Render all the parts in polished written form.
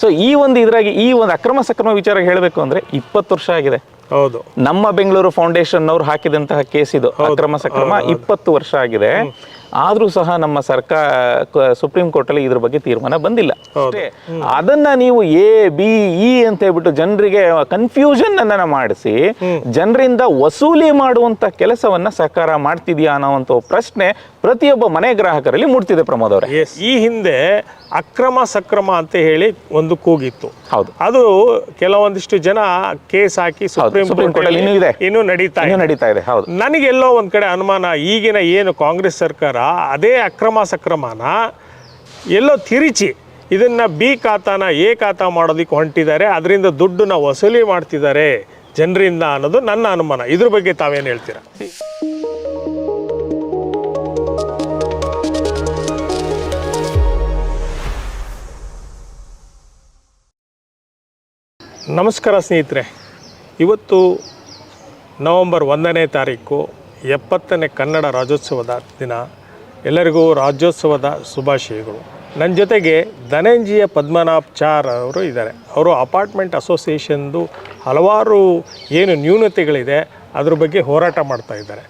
So ಈ ಒಂದು ಇದ್ರಾಗಿ ಈ ಒಂದು ಅಕ್ರಮ ಸಕ್ರಮ ವಿಚಾರ ಹೇಳಬೇಕು ಅಂದ್ರೆ 20 ವರ್ಷ ಆಗಿದೆ. ಹೌದು, ನಮ್ಮ ಬೆಂಗಳೂರು ಫೌಂಡೇಶನ್ ಅವ್ರು ಹಾಕಿದಂತಹ ಕೇಸ್ ಇದು ಅಕ್ರಮ ಸಕ್ರಮ 20 ವರ್ಷ ಆಗಿದೆ. ಆದ್ರೂ ಸಹ ನಮ್ಮ ಸುಪ್ರೀಂ ಕೋರ್ಟ್ ಅಲ್ಲಿ ಇದ್ರ ಬಗ್ಗೆ ತೀರ್ಮಾನ ಬಂದಿಲ್ಲ. ಅಷ್ಟೇ, ಅದನ್ನ ನೀವು ABE ಅಂತ ಹೇಳ್ಬಿಟ್ಟು ಜನರಿಗೆ ಕನ್ಫ್ಯೂಷನ್ ಅನ್ನ ಮಾಡಿಸಿ ಜನರಿಂದ ವಸೂಲಿ ಮಾಡುವಂತ ಕೆಲಸವನ್ನ ಸರ್ಕಾರ ಮಾಡ್ತಿದ್ಯಾ ಅನ್ನೋ ಪ್ರಶ್ನೆ ಪ್ರತಿಯೊಬ್ಬ ಮನೆ ಗ್ರಾಹಕರಲ್ಲಿ ಮೂಡ್ತಿದೆ ಪ್ರಮೋದ್ ಅವರೇ. ಈ ಹಿಂದೆ ಅಕ್ರಮ ಸಕ್ರಮ ಅಂತ ಹೇಳಿ ಒಂದು ಕೂಗಿತ್ತು. ಹೌದು, ಅದು ಕೆಲವೊಂದಿಷ್ಟು ಜನ ಕೇಸ್ ಹಾಕಿ ಸುಪ್ರೀಂ ಕೋರ್ಟ್ ಅಲ್ಲಿ ಇನ್ನೂ ನಡೀತಾ ಇದೆ. ಹೌದು, ನನಗೆಲ್ಲೋ ಒಂದ್ ಕಡೆ ಅನುಮಾನ, ಈಗಿನ ಏನು ಕಾಂಗ್ರೆಸ್ ಸರ್ಕಾರ ಅದೇ ಅಕ್ರಮ ಸಕ್ರಮನ ಎಲ್ಲೋ ತಿರುಚಿ ಇದನ್ನ B ಖಾತಾನ A ಖಾತಾ ಮಾಡೋದಕ್ಕೆ ಹೊಂಟಿದ್ದಾರೆ, ಅದರಿಂದ ದುಡ್ಡನ್ನ ವಸೂಲಿ ಮಾಡ್ತಿದ್ದಾರೆ ಜನರಿಂದ ಅನ್ನೋದು ನನ್ನ ಅನುಮಾನ. ಇದ್ರ ಬಗ್ಗೆ ತಾವೇನು ಹೇಳ್ತೀರಾ? ನಮಸ್ಕಾರ ಸ್ನೇಹಿತರೆ, ಇವತ್ತು ನವೆಂಬರ್ 1ನೇ ತಾರೀಕು 70ನೇ ಕನ್ನಡ ರಾಜ್ಯೋತ್ಸವದ ದಿನ. ಎಲ್ಲರಿಗೂ ರಾಜ್ಯೋತ್ಸವದ ಶುಭಾಶಯಗಳು. ನನ್ನ ಜೊತೆಗೆ ಧನಂಜಯ ಪದ್ಮನಾಭಚಾರ್ ಅವರು ಇದ್ದಾರೆ. ಅವರು ಅಪಾರ್ಟ್ಮೆಂಟ್ ಅಸೋಸಿಯೇಷನ್ದು ಹಲವಾರು ಏನು ನ್ಯೂನತೆಗಳಿದೆ ಅದ್ರ ಬಗ್ಗೆ ಹೋರಾಟ ಮಾಡ್ತಾ ಇದ್ದಾರೆ.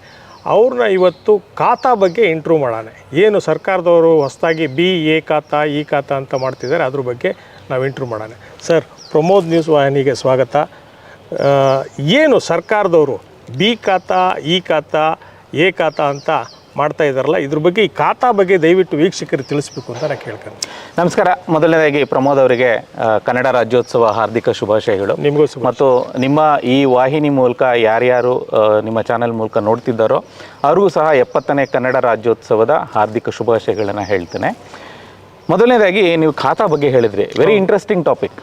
ಅವ್ರನ್ನ ಇವತ್ತು ಖಾತಾ ಬಗ್ಗೆ ಇಂಟ್ರೂ ಮಾಡೋಣ. ಏನು ಸರ್ಕಾರದವರು ಹೊಸದಾಗಿ B A ಖಾತಾ E ಖಾತಾ ಅಂತ ಮಾಡ್ತಿದ್ದಾರೆ, ಅದ್ರ ಬಗ್ಗೆ ನಾವು ಇಂಟ್ರೂ ಮಾಡೋಣ. ಸರ್, ಪ್ರಮೋದ್ ನ್ಯೂಸ್ ವಾಹಿನಿಗೆ ಸ್ವಾಗತ. ಏನು ಸರ್ಕಾರದವರು B ಖಾತಾ E ಖಾತಾ A ಖಾತಾ ಅಂತ ಮಾಡ್ತಾ ಇದ್ದಾರಲ್ಲ, ಇದ್ರ ಬಗ್ಗೆ ಈ ಖಾತಾ ಬಗ್ಗೆ ದಯವಿಟ್ಟು ವೀಕ್ಷಕರಿಗೆ ತಿಳಿಸ್ಬೇಕು ಅಂತ ನಾನು ಕೇಳ್ಕೊಂಡು. ನಮಸ್ಕಾರ. ಮೊದಲನೇದಾಗಿ ಪ್ರಮೋದ್ ಅವರಿಗೆ ಕನ್ನಡ ರಾಜ್ಯೋತ್ಸವ ಹಾರ್ದಿಕ ಶುಭಾಶಯಗಳು. ನಿಮಗೂ ಮತ್ತು ನಿಮ್ಮ ಈ ವಾಹಿನಿ ಮೂಲಕ ಯಾರ್ಯಾರು ನಿಮ್ಮ ಚಾನೆಲ್ ಮೂಲಕ ನೋಡ್ತಿದ್ದಾರೋ ಅವ್ರಿಗೂ ಸಹ 70ನೇ ಕನ್ನಡ ರಾಜ್ಯೋತ್ಸವದ ಹಾರ್ದಿಕ ಶುಭಾಶಯಗಳನ್ನು ಹೇಳ್ತೇನೆ. ಮೊದಲನೇದಾಗಿ ನೀವು ಖಾತಾ ಬಗ್ಗೆ ಹೇಳಿದ್ರಿ, ವೆರಿ ಇಂಟ್ರೆಸ್ಟಿಂಗ್ ಟಾಪಿಕ್.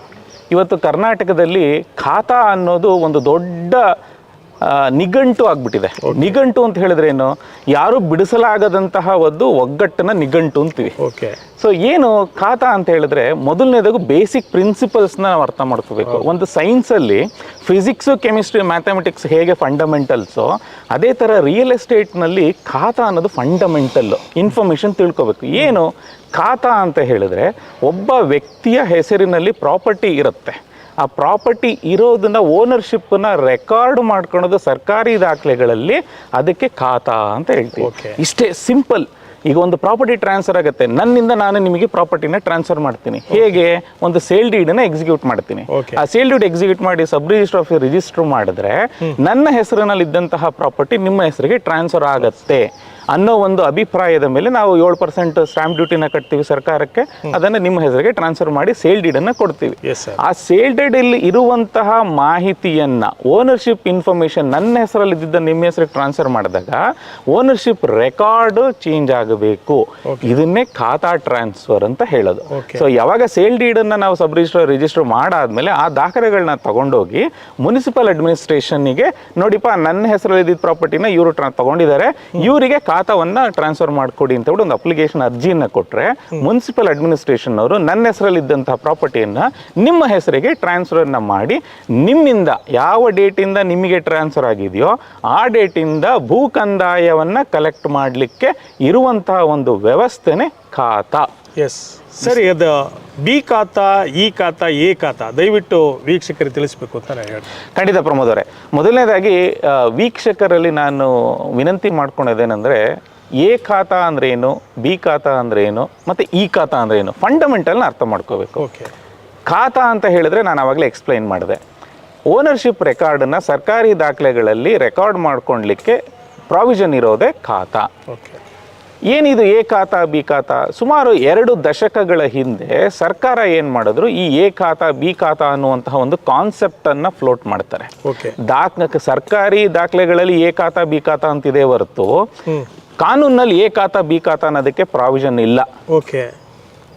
ಇವತ್ತು ಕರ್ನಾಟಕದಲ್ಲಿ ಖಾತಾ ಅನ್ನೋದು ಒಂದು ದೊಡ್ಡ ನಿಘಂಟು ಆಗ್ಬಿಟ್ಟಿದೆ. ನಿಘಂಟು ಅಂತ ಹೇಳಿದ್ರೆ ಏನು, ಯಾರು ಬಿಡಿಸಲಾಗದಂತಹ ಒಂದು ಒಗ್ಗಟ್ಟನ್ನ ನಿಘಂಟು ಅಂತೀವಿ. ಸೊ ಏನು ಖಾತಾ ಅಂತ ಹೇಳಿದ್ರೆ, ಮೊದಲನೇದಾಗೂ ಬೇಸಿಕ್ ಪ್ರಿನ್ಸಿಪಲ್ಸ್ನ ನಾವು ಅರ್ಥ ಮಾಡ್ಕೋಬೇಕು. ಒಂದು ಸೈನ್ಸಲ್ಲಿ ಫಿಸಿಕ್ಸು, ಕೆಮಿಸ್ಟ್ರಿ, ಮ್ಯಾಥಮೆಟಿಕ್ಸ್ ಹೇಗೆ ಫಂಡಮೆಂಟಲ್ಸು, ಅದೇ ಥರ ರಿಯಲ್ ಎಸ್ಟೇಟ್ನಲ್ಲಿ ಖಾತಾ ಅನ್ನೋದು ಫಂಡಮೆಂಟಲ್ಲು. ಇನ್ಫಾರ್ಮೇಷನ್ ತಿಳ್ಕೊಬೇಕು. ಏನು ಖಾತಾ ಅಂತ ಹೇಳಿದ್ರೆ, ಒಬ್ಬ ವ್ಯಕ್ತಿಯ ಹೆಸರಿನಲ್ಲಿ ಪ್ರಾಪರ್ಟಿ ಇರುತ್ತೆ. ಆ ಪ್ರಾಪರ್ಟಿ ಇರೋದನ್ನ ಓನರ್ಶಿಪ್ಪನ್ನ ರೆಕಾರ್ಡ್ ಮಾಡ್ಕೊಳ್ಳೋದು ಸರ್ಕಾರಿ ದಾಖಲೆಗಳಲ್ಲಿ, ಅದಕ್ಕೆ ಖಾತಾ ಅಂತ ಹೇಳ್ತೀವಿ. ಇಷ್ಟೇ ಸಿಂಪಲ್. ಈಗ ಒಂದು ಪ್ರಾಪರ್ಟಿ ಟ್ರಾನ್ಸ್ಫರ್ ಆಗುತ್ತೆ, ನನ್ನಿಂದ ನಾನು ನಿಮಗೆ ಪ್ರಾಪರ್ಟಿನ ಟ್ರಾನ್ಸ್ಫರ್ ಮಾಡ್ತೀನಿ. ಹೇಗೆ? ಒಂದು ಸೇಲ್ ಡೀಡನ್ನ ಎಕ್ಸಿಕ್ಯೂಟ್ ಮಾಡ್ತೀನಿ. ಆ ಸೇಲ್ ಡೀಡ್ ಎಕ್ಸಿಕ್ಯೂಟ್ ಮಾಡಿ ಸಬ್ ರಿಜಿಸ್ಟರ್ ಆಫ್ ರಿಜಿಸ್ಟರ್ ಮಾಡಿದ್ರೆ ನನ್ನ ಹೆಸರಿನಲ್ಲಿ ಇದ್ದಂತಹ ಪ್ರಾಪರ್ಟಿ ನಿಮ್ಮ ಹೆಸರಿಗೆ ಟ್ರಾನ್ಸ್ಫರ್ ಆಗತ್ತೆ ಅನ್ನೋ ಒಂದು ಅಭಿಪ್ರಾಯದ ಮೇಲೆ ನಾವು 7% ಸ್ಟಾಂಪ್ ಡ್ಯೂಟಿನ ಕಟ್ತೀವಿ ಸರ್ಕಾರಕ್ಕೆ. ಅದನ್ನು ನಿಮ್ಮ ಹೆಸರಿಗೆ ಟ್ರಾನ್ಸ್ಫರ್ ಮಾಡಿ ಸೇಲ್ ಡೀಡನ್ನು ಕೊಡ್ತೀವಿ. ಆ ಸೇಲ್ ಡೀಡಲ್ಲಿ ಇರುವಂತಹ ಮಾಹಿತಿಯನ್ನ, ಓನರ್ಶಿಪ್ ಇನ್ಫಾರ್ಮೇಶನ್ ನನ್ನ ಹೆಸರಲ್ಲಿ ಇದ್ದಿದ್ದ ನಿಮ್ಮ ಹೆಸರಿಗೆ ಟ್ರಾನ್ಸ್ಫರ್ ಮಾಡಿದಾಗ ಓನರ್ಶಿಪ್ ರೆಕಾರ್ಡ್ ಚೇಂಜ್ ಆಗಬೇಕು. ಇದನ್ನೇ ಖಾತಾ ಟ್ರಾನ್ಸ್ಫರ್ ಅಂತ ಹೇಳೋದು. ಸೊ ಯಾವಾಗ ಸೇಲ್ ಡೀಡನ್ನು ನಾವು ಸಬ್ ರಿಜಿಸ್ಟರ್ ಮಾಡಾದ್ಮೇಲೆ ಆ ದಾಖಲೆಗಳನ್ನ ತಗೊಂಡೋಗಿ ಮುನ್ಸಿಪಲ್ ಅಡ್ಮಿನಿಸ್ಟ್ರೇಷನ್ಗೆ, ನೋಡಿಪ್ಪ ನನ್ನ ಹೆಸರಲ್ಲಿ ಇದ್ದಿದ್ದ ಪ್ರಾಪರ್ಟಿನ ಇವರು ತಗೊಂಡಿದ್ದಾರೆ, ಇವರಿಗೆ ಖಾತಾವನ್ನ ಟ್ರಾನ್ಸ್ಫರ್ ಮಾಡಿಕೊಡಿ ಅಂತ ಹೇಳಿ ಒಂದು ಅಪ್ಲಿಕೇಶನ್ ಅರ್ಜಿಯನ್ನು ಕೊಟ್ಟರೆ ಮುನ್ಸಿಪಲ್ ಅಡ್ಮಿನಿಸ್ಟ್ರೇಷನ್ ಅವರು ನನ್ನ ಹೆಸರಲ್ಲಿ ಇದ್ದಂತಹ ಪ್ರಾಪರ್ಟಿಯನ್ನು ನಿಮ್ಮ ಹೆಸರಿಗೆ ಟ್ರಾನ್ಸ್ಫರ್ನ ಮಾಡಿ, ನಿಮ್ಮಿಂದ ಯಾವ ಡೇಟಿಂದ ನಿಮಗೆ ಟ್ರಾನ್ಸ್ಫರ್ ಆಗಿದೆಯೋ ಆ ಡೇಟಿಂದ ಭೂ ಕಂದಾಯವನ್ನು ಕಲೆಕ್ಟ್ ಮಾಡಲಿಕ್ಕೆ ಇರುವಂತಹ ಒಂದು ವ್ಯವಸ್ಥೆನೇ ಖಾತಾ. ಸರಿ, ಅದು B ಖಾತಾ, E ಖಾತಾ, A ಖಾತಾ ದಯವಿಟ್ಟು ವೀಕ್ಷಕರಿಗೆ ತಿಳಿಸ್ಬೇಕು ಅಂತ ನಾನು ಹೇಳ್ತೀನಿ. ಖಂಡಿತ ಪ್ರಮೋದ್ ಅವರೇ. ಮೊದಲನೇದಾಗಿ ವೀಕ್ಷಕರಲ್ಲಿ ನಾನು ವಿನಂತಿ ಮಾಡ್ಕೊಳೋದೇನೆಂದರೆ, A ಖಾತಾ ಅಂದ್ರೆ ಏನು, B ಖಾತಾ ಅಂದ್ರೆ ಏನು, ಮತ್ತು E ಖಾತಾ ಅಂದ್ರೆ ಏನು, ಫಂಡಮೆಂಟಲ್ನ ಅರ್ಥ ಮಾಡ್ಕೋಬೇಕು. ಖಾತಾ ಅಂತ ಹೇಳಿದ್ರೆ ನಾನು ಆವಾಗಲೇ ಎಕ್ಸ್ಪ್ಲೈನ್ ಮಾಡಿದೆ, ಓನರ್ಶಿಪ್ ರೆಕಾರ್ಡನ್ನು ಸರ್ಕಾರಿ ದಾಖಲೆಗಳಲ್ಲಿ ರೆಕಾರ್ಡ್ ಮಾಡ್ಕೊಳ್ಲಿಕ್ಕೆ ಪ್ರಾವಿಷನ್ ಇರೋದೇ ಖಾತಾ. ಏನಿದು A ಖಾತಾ B ಖಾತಾ? ಸುಮಾರು 2 ದಶಕಗಳ ಹಿಂದೆ ಸರ್ಕಾರ ಏನು ಮಾಡಿದ್ರು, ಈ A ಖಾತಾ B ಖಾತಾ ಅನ್ನುವಂತಹ ಒಂದು ಕಾನ್ಸೆಪ್ಟನ್ನು ಫ್ಲೋಟ್ ಮಾಡ್ತಾರೆ. ಸರ್ಕಾರಿ ದಾಖಲೆಗಳಲ್ಲಿ A ಖಾತಾ B ಖಾತಾ ಅಂತಿದೆ ಹೊರತು ಕಾನೂನಲ್ಲಿ A ಖಾತಾ B ಖಾತಾ ಅನ್ನೋದಕ್ಕೆ ಪ್ರಾವಿಷನ್ ಇಲ್ಲ.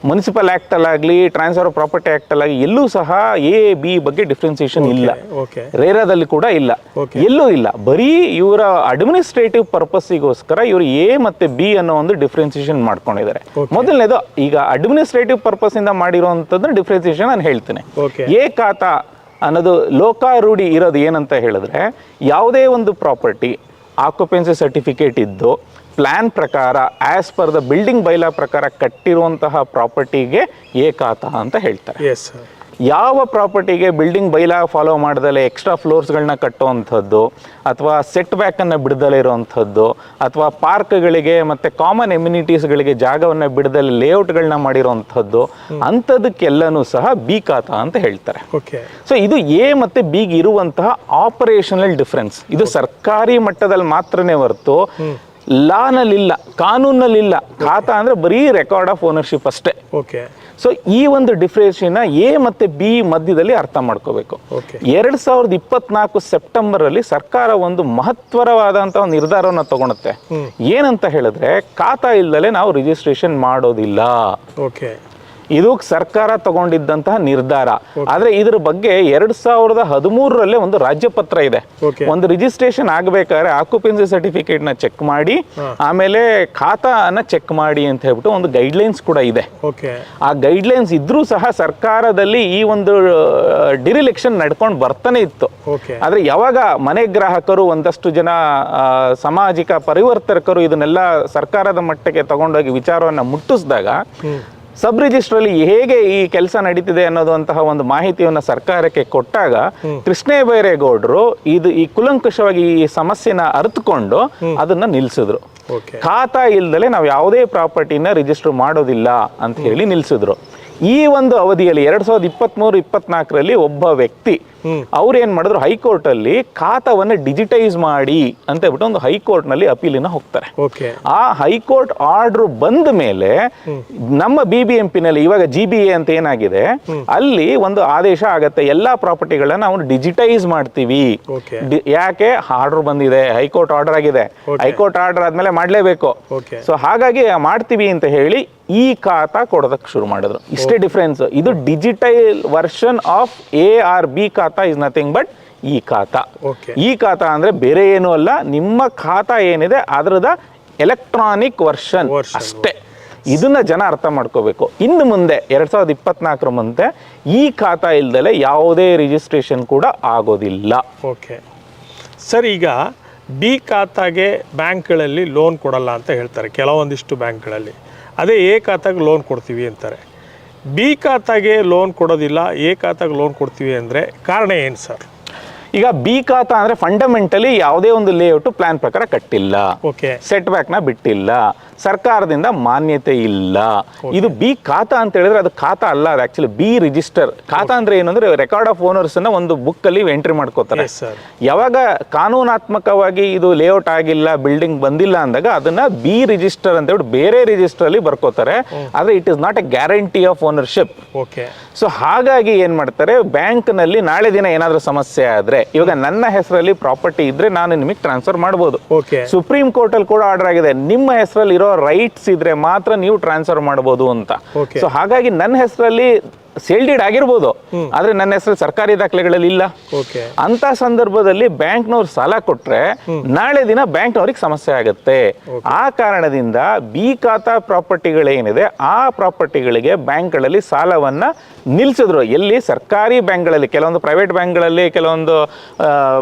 ಮುನ್ಸಿಪಲ್ ಆಕ್ಟ್ ಅಲ್ಲಾಗಲಿ, ಟ್ರಾನ್ಸ್ಫರ್ ಆಫ್ ಪ್ರಾಪರ್ಟಿ ಆಕ್ಟ್ ಅಲ್ಲಾಗಲಿ ಎಲ್ಲೂ ಸಹ A B ಬಗ್ಗೆ ಡಿಫ್ರೆನ್ಸಿಯೇಷನ್ ಇಲ್ಲ. ರೇರಾದಲ್ಲಿ ಕೂಡ ಇಲ್ಲ, ಎಲ್ಲೂ ಇಲ್ಲ. ಬರೀ ಇವರ ಅಡ್ಮಿನಿಸ್ಟ್ರೇಟಿವ್ ಪರ್ಪಸ್ಸಿಗೋಸ್ಕರ ಇವರು A ಮತ್ತೆ B ಅನ್ನೋ ಒಂದು ಡಿಫ್ರೆನ್ಸಿಯೇಷನ್ ಮಾಡ್ಕೊಂಡಿದ್ದಾರೆ. ಮೊದಲನೇದು, ಈಗ ಅಡ್ಮಿನಿಸ್ಟ್ರೇಟಿವ್ ಪರ್ಪಸ್ ಇಂದ ಮಾಡಿರುವಂತದ್ದು ಡಿಫ್ರೆನ್ಸಿಯೇಷನ್ ನಾನು ಹೇಳ್ತೇನೆ. A ಖಾತಾ ಅನ್ನೋದು ಲೋಕಾರೂಢಿ ಇರೋದು ಏನಂತ ಹೇಳಿದ್ರೆ, ಯಾವುದೇ ಒಂದು ಪ್ರಾಪರ್ಟಿ ಆಕ್ಯುಪೆನ್ಸಿ ಸರ್ಟಿಫಿಕೇಟ್ ಇದ್ದು ಪ್ಲಾನ್ ಪ್ರಕಾರ as per the building bylaw ಪ್ರಕಾರ ಕಟ್ಟಿರುವಂತಹ ಪ್ರಾಪರ್ಟಿಗೆ A ಖಾತಾ ಅಂತ ಹೇಳ್ತಾರೆ. ಯಾವ ಪ್ರಾಪರ್ಟಿಗೆ ಬಿಲ್ಡಿಂಗ್ ಬೈಲಾ ಫಾಲೋ ಮಾಡ್ದಲೆ ಎಕ್ಸ್ಟ್ರಾ ಫ್ಲೋರ್ಸ್ಗಳನ್ನ ಕಟ್ಟುವಂಥದ್ದು, ಅಥವಾ ಸೆಟ್ ಬ್ಯಾಕನ್ನು ಬಿಡದಲೇ ಇರುವಂಥದ್ದು, ಅಥವಾ ಪಾರ್ಕ್ಗಳಿಗೆ ಮತ್ತು ಕಾಮನ್ ಎಮ್ಯುನಿಟೀಸ್ಗಳಿಗೆ ಜಾಗವನ್ನು ಬಿಡದಲೆ ಲೇಔಟ್ಗಳನ್ನ ಮಾಡಿರೋವಂಥದ್ದು, ಅಂಥದಕ್ಕೆಲ್ಲನೂ ಸಹ ಬಿ ಖಾತಾ ಅಂತ ಹೇಳ್ತಾರೆ. ಓಕೆ. ಸೊ ಇದು ಎ ಮತ್ತು ಬಿಗೆ ಇರುವಂತಹ ಆಪರೇಷನಲ್ ಡಿಫರೆನ್ಸ್. ಇದು ಸರ್ಕಾರಿ ಮಟ್ಟದಲ್ಲಿ ಮಾತ್ರನೇ ಹೊರತು ಲಾನಲ್ಲಿಲ್ಲ, ಕಾನೂನಲ್ಲಿಲ್ಲ. ಖಾತಾ ಅಂದರೆ ಬರೀ ರೆಕಾರ್ಡ್ ಆಫ್ ಓನರ್ಶಿಪ್ ಅಷ್ಟೇ. ಓಕೆ. ಸೊ ಈ ಒಂದು ಡಿಫ್ರೆನ್ಸ್ನ ಎ ಮತ್ತು ಬಿ ಮಧ್ಯದಲ್ಲಿ ಅರ್ಥ ಮಾಡ್ಕೋಬೇಕು. 2024 ಸೆಪ್ಟೆಂಬರ್ ಅಲ್ಲಿ ಸರ್ಕಾರ ಒಂದು ಮಹತ್ವರವಾದಂತಹ ಒಂದು ನಿರ್ಧಾರವನ್ನು ತಗೊಳುತ್ತೆ. ಏನಂತ ಹೇಳಿದ್ರೆ, ಖಾತಾ ಇಲ್ದಲೆ ನಾವು ರಿಜಿಸ್ಟ್ರೇಷನ್ ಮಾಡೋದಿಲ್ಲ. ಓಕೆ. ಇದು ಸರ್ಕಾರ ತಗೊಂಡಿದ್ದಂತಹ ನಿರ್ಧಾರ. ಆದ್ರೆ ಇದ್ರ ಬಗ್ಗೆ 2013 ಒಂದು ರಾಜ್ಯ ಪತ್ರ ಇದೆ. ಒಂದು ರಿಜಿಸ್ಟ್ರೇಷನ್ ಆಗ್ಬೇಕಾದ್ರೆ ಆಕ್ಯುಪೆನ್ಸಿ ಸರ್ಟಿಫಿಕೇಟ್ ನ ಚೆಕ್ ಮಾಡಿ, ಆಮೇಲೆ ಖಾತಾನ ಚೆಕ್ ಮಾಡಿ ಅಂತ ಹೇಳ್ಬಿಟ್ಟು ಒಂದು ಗೈಡ್ಲೈನ್ಸ್ ಕೂಡ ಇದೆ. ಆ ಗೈಡ್ಲೈನ್ಸ್ ಇದ್ರೂ ಸಹ ಸರ್ಕಾರದಲ್ಲಿ ಈ ಒಂದು ಡಿರಿಲೆಕ್ಷನ್ ನಡ್ಕೊಂಡು ಬರ್ತಾನೆ ಇತ್ತು. ಆದ್ರೆ ಯಾವಾಗ ಮನೆ ಗ್ರಾಹಕರು, ಒಂದಷ್ಟು ಜನ ಸಾಮಾಜಿಕ ಪರಿವರ್ತಕರು ಇದನ್ನೆಲ್ಲ ಸರ್ಕಾರದ ಮಟ್ಟಕ್ಕೆ ತಗೊಂಡೋಗಿ ವಿಚಾರವನ್ನ ಮುಟ್ಟಿಸಿದಾಗ, ಸಬ್ ರಿಜಿಸ್ಟ್ರಲ್ಲಿ ಹೇಗೆ ಈ ಕೆಲಸ ನಡೀತಿದೆ ಅನ್ನೋದಂತಹ ಒಂದು ಮಾಹಿತಿಯನ್ನು ಸರ್ಕಾರಕ್ಕೆ ಕೊಟ್ಟಾಗ ಕೃಷ್ಣೇ ಬೈರೇಗೌಡರು ಈ ಕುಲಂಕುಷವಾಗಿ ಈ ಸಮಸ್ಯೆನ ಅರ್ಥಕೊಂಡು ಅದನ್ನ ನಿಲ್ಸಿದ್ರು. ಖಾತಾ ಇಲ್ದಲೆ ನಾವು ಯಾವುದೇ ಪ್ರಾಪರ್ಟಿನ ರಿಜಿಸ್ಟರ್ ಮಾಡೋದಿಲ್ಲ ಅಂತ ಹೇಳಿ ನಿಲ್ಸಿದ್ರು. ಈ ಒಂದು ಅವಧಿಯಲ್ಲಿ 2023-24 ಒಬ್ಬ ವ್ಯಕ್ತಿ ಅವ್ರು ಏನ್ ಮಾಡಿದ್ರು, ಹೈಕೋರ್ಟ್ ಅಲ್ಲಿ ಖಾತಾವನ್ನ ಡಿಜಿಟೈಸ್ ಮಾಡಿ ಅಂತ ಹೇಳ್ಬಿಟ್ಟು ಒಂದು ಹೈಕೋರ್ಟ್ ನಲ್ಲಿ ಅಪೀಲಿನ ಹೋಗ್ತಾರೆ. ಆ ಹೈಕೋರ್ಟ್ ಆರ್ಡರ್ ಬಂದ ಮೇಲೆ ನಮ್ಮ BBMP ನಲ್ಲಿ ಇವಾಗ GBA ಅಂತ ಏನಾಗಿದೆ, ಅಲ್ಲಿ ಒಂದು ಆದೇಶ ಆಗತ್ತೆ, ಎಲ್ಲಾ ಪ್ರಾಪರ್ಟಿಗಳನ್ನ ನಾವು ಡಿಜಿಟೈಸ್ ಮಾಡ್ತೀವಿ. ಯಾಕೆ? ಆರ್ಡರ್ ಬಂದಿದೆ, ಹೈಕೋರ್ಟ್ ಆರ್ಡರ್ ಆಗಿದೆ, ಹೈಕೋರ್ಟ್ ಆರ್ಡರ್ ಆದ್ಮೇಲೆ ಮಾಡ್ಲೇಬೇಕು. ಸೊ ಹಾಗಾಗಿ ಮಾಡ್ತೀವಿ ಅಂತ ಹೇಳಿ ಈ ಖಾತಾ ಕೊಡೋದಕ್ಕೆ ಶುರು ಮಾಡಿದ್ರು. ಇಷ್ಟೇ ಡಿಫ್ರೆನ್ಸ್. ಇದು ಡಿಜಿಟಲ್ ವರ್ಷನ್ ಆಫ್ ARB ಖಾತಾ ಇಸ್ ನಥಿಂಗ್ ಬಟ್ ಈ ಖಾತಾ. ಈ ಖಾತಾ ಅಂದ್ರೆ ಬೇರೆ ಏನೂ ಅಲ್ಲ, ನಿಮ್ಮ ಖಾತಾ ಏನಿದೆ ಅದರದ ಎಲೆಕ್ಟ್ರಾನಿಕ್ ವರ್ಷನ್ ಅಷ್ಟೇ. ಇದನ್ನ ಜನ ಅರ್ಥ ಮಾಡ್ಕೋಬೇಕು. ಇನ್ನು ಮುಂದೆ 2024 ಮುಂದೆ ಈ ಖಾತಾ ಇಲ್ದಲೆ ಯಾವುದೇ ರಿಜಿಸ್ಟ್ರೇಷನ್ ಕೂಡ ಆಗೋದಿಲ್ಲ. ಓಕೆ ಸರ್, ಈಗ ಬಿ ಖಾತಾಗೆ ಬ್ಯಾಂಕ್ಗಳಲ್ಲಿ ಲೋನ್ ಕೊಡಲ್ಲ ಅಂತ ಹೇಳ್ತಾರೆ ಕೆಲವೊಂದಿಷ್ಟು ಬ್ಯಾಂಕ್ಗಳಲ್ಲಿ. ಅದೇ ಎ ಖಾತಾಗೆ ಲೋನ್ ಕೊಡ್ತೀವಿ ಅಂತಾರೆ. ಬಿ ಖಾತಾಗೆ ಲೋನ್ ಕೊಡೋದಿಲ್ಲ, ಎ ಖಾತಾಗೆ ಲೋನ್ ಕೊಡ್ತೀವಿ ಅಂದರೆ ಕಾರಣ ಏನು ಸರ್? ಈಗ ಬಿ ಖಾತಾ ಅಂದ್ರೆ ಫಂಡಮೆಂಟಲಿ ಯಾವುದೇ ಒಂದು ಲೇಔಟ್ ಪ್ಲಾನ್ ಪ್ರಕಾರ ಕಟ್ಟಿಲ್ಲ, ಸೆಟ್ ಬ್ಯಾಕ್ ನ ಬಿಟ್ಟಿಲ್ಲ, ಸರ್ಕಾರದಿಂದ ಮಾನ್ಯತೆ ಇಲ್ಲ. ಇದು ಬಿ ಖಾತಾ ಅಂತ ಹೇಳಿದ್ರೆ ಅದು ಖಾತಾ ಅಲ್ಲ, ಅದು ಆಕ್ಚುಲಿ ಬಿ ರಿಜಿಸ್ಟರ್. ಖಾತಾ ಅಂದ್ರೆ ಏನು ಅಂದ್ರೆ ರೆಕಾರ್ಡ್ ಆಫ್ ಓನರ್ಸ್ ಅನ್ನ ಒಂದು ಬುಕ್ ಅಲ್ಲಿ ಎಂಟ್ರಿ ಮಾಡ್ಕೋತಾರೆ. ಯಾವಾಗ ಕಾನೂನಾತ್ಮಕವಾಗಿ ಇದು ಲೇಔಟ್ ಆಗಿಲ್ಲ, ಬಿಲ್ಡಿಂಗ್ ಬಂದಿಲ್ಲ ಅಂದಾಗ ಅದನ್ನ ಬಿ ರಿಜಿಸ್ಟರ್ ಅಂತ ಹೇಳಿ ಬೇರೆ ರಿಜಿಸ್ಟರ್ ಅಲ್ಲಿ ಬರ್ಕೋತಾರೆ. ಆದ್ರೆ it is not A guarantee of ownership. So ಹಾಗಾಗಿ ಏನ್ ಮಾಡ್ತಾರೆ, ಬ್ಯಾಂಕ್ ನಲ್ಲಿ ನಾಳೆ ದಿನ ಏನಾದ್ರೂ ಸಮಸ್ಯೆ ಆದ್ರೆ, ಇವಾಗ ನನ್ನ ಹೆಸರಲ್ಲಿ ಪ್ರಾಪರ್ಟಿ ಇದ್ರೆ ನಾನು ನಿಮಗೆ ಟ್ರಾನ್ಸ್ಫರ್ ಮಾಡಬಹುದು. ಸುಪ್ರೀಂ ಕೋರ್ಟ್ ಅಲ್ಲಿ ಕೂಡ ಆರ್ಡರ್ ಆಗಿದೆ, ನಿಮ್ಮ ಹೆಸರಲ್ಲಿ ಇರೋ ರೈಟ್ಸ್ ಇದ್ರೆ ಮಾತ್ರ ನೀವು ಟ್ರಾನ್ಸ್ಫರ್ ಮಾಡಬಹುದು ಅಂತ. ಸೊ ಹಾಗಾಗಿ ನನ್ನ ಹೆಸರಲ್ಲಿ ಸೇಲ್ ಡೀಡ್ ಆಗಿರ್ಬೋದು, ಆದ್ರೆ ನನ್ನ ಹೆಸರು ಸರ್ಕಾರಿ ದಾಖಲೆಗಳಲ್ಲಿ ಇಲ್ಲ. ಅಂತ ಸಂದರ್ಭದಲ್ಲಿ ಬ್ಯಾಂಕ್ನವ್ರು ಸಾಲ ಕೊಟ್ರೆ ನಾಳೆ ದಿನ ಬ್ಯಾಂಕ್ನವ್ರಿಗೆ ಸಮಸ್ಯೆ ಆಗುತ್ತೆ. ಆ ಕಾರಣದಿಂದ ಬಿ ಖಾತಾ ಪ್ರಾಪರ್ಟಿಗಳೇನಿದೆ ಆ ಪ್ರಾಪರ್ಟಿಗಳಿಗೆ ಬ್ಯಾಂಕ್ಗಳಲ್ಲಿ ಸಾಲವನ್ನ ನಿಲ್ಸಿದ್ರು. ಎಲ್ಲಿ? ಸರ್ಕಾರಿ ಬ್ಯಾಂಕ್ಗಳಲ್ಲಿ, ಕೆಲವೊಂದು ಪ್ರೈವೇಟ್ ಬ್ಯಾಂಕ್ಗಳಲ್ಲಿ, ಕೆಲವೊಂದು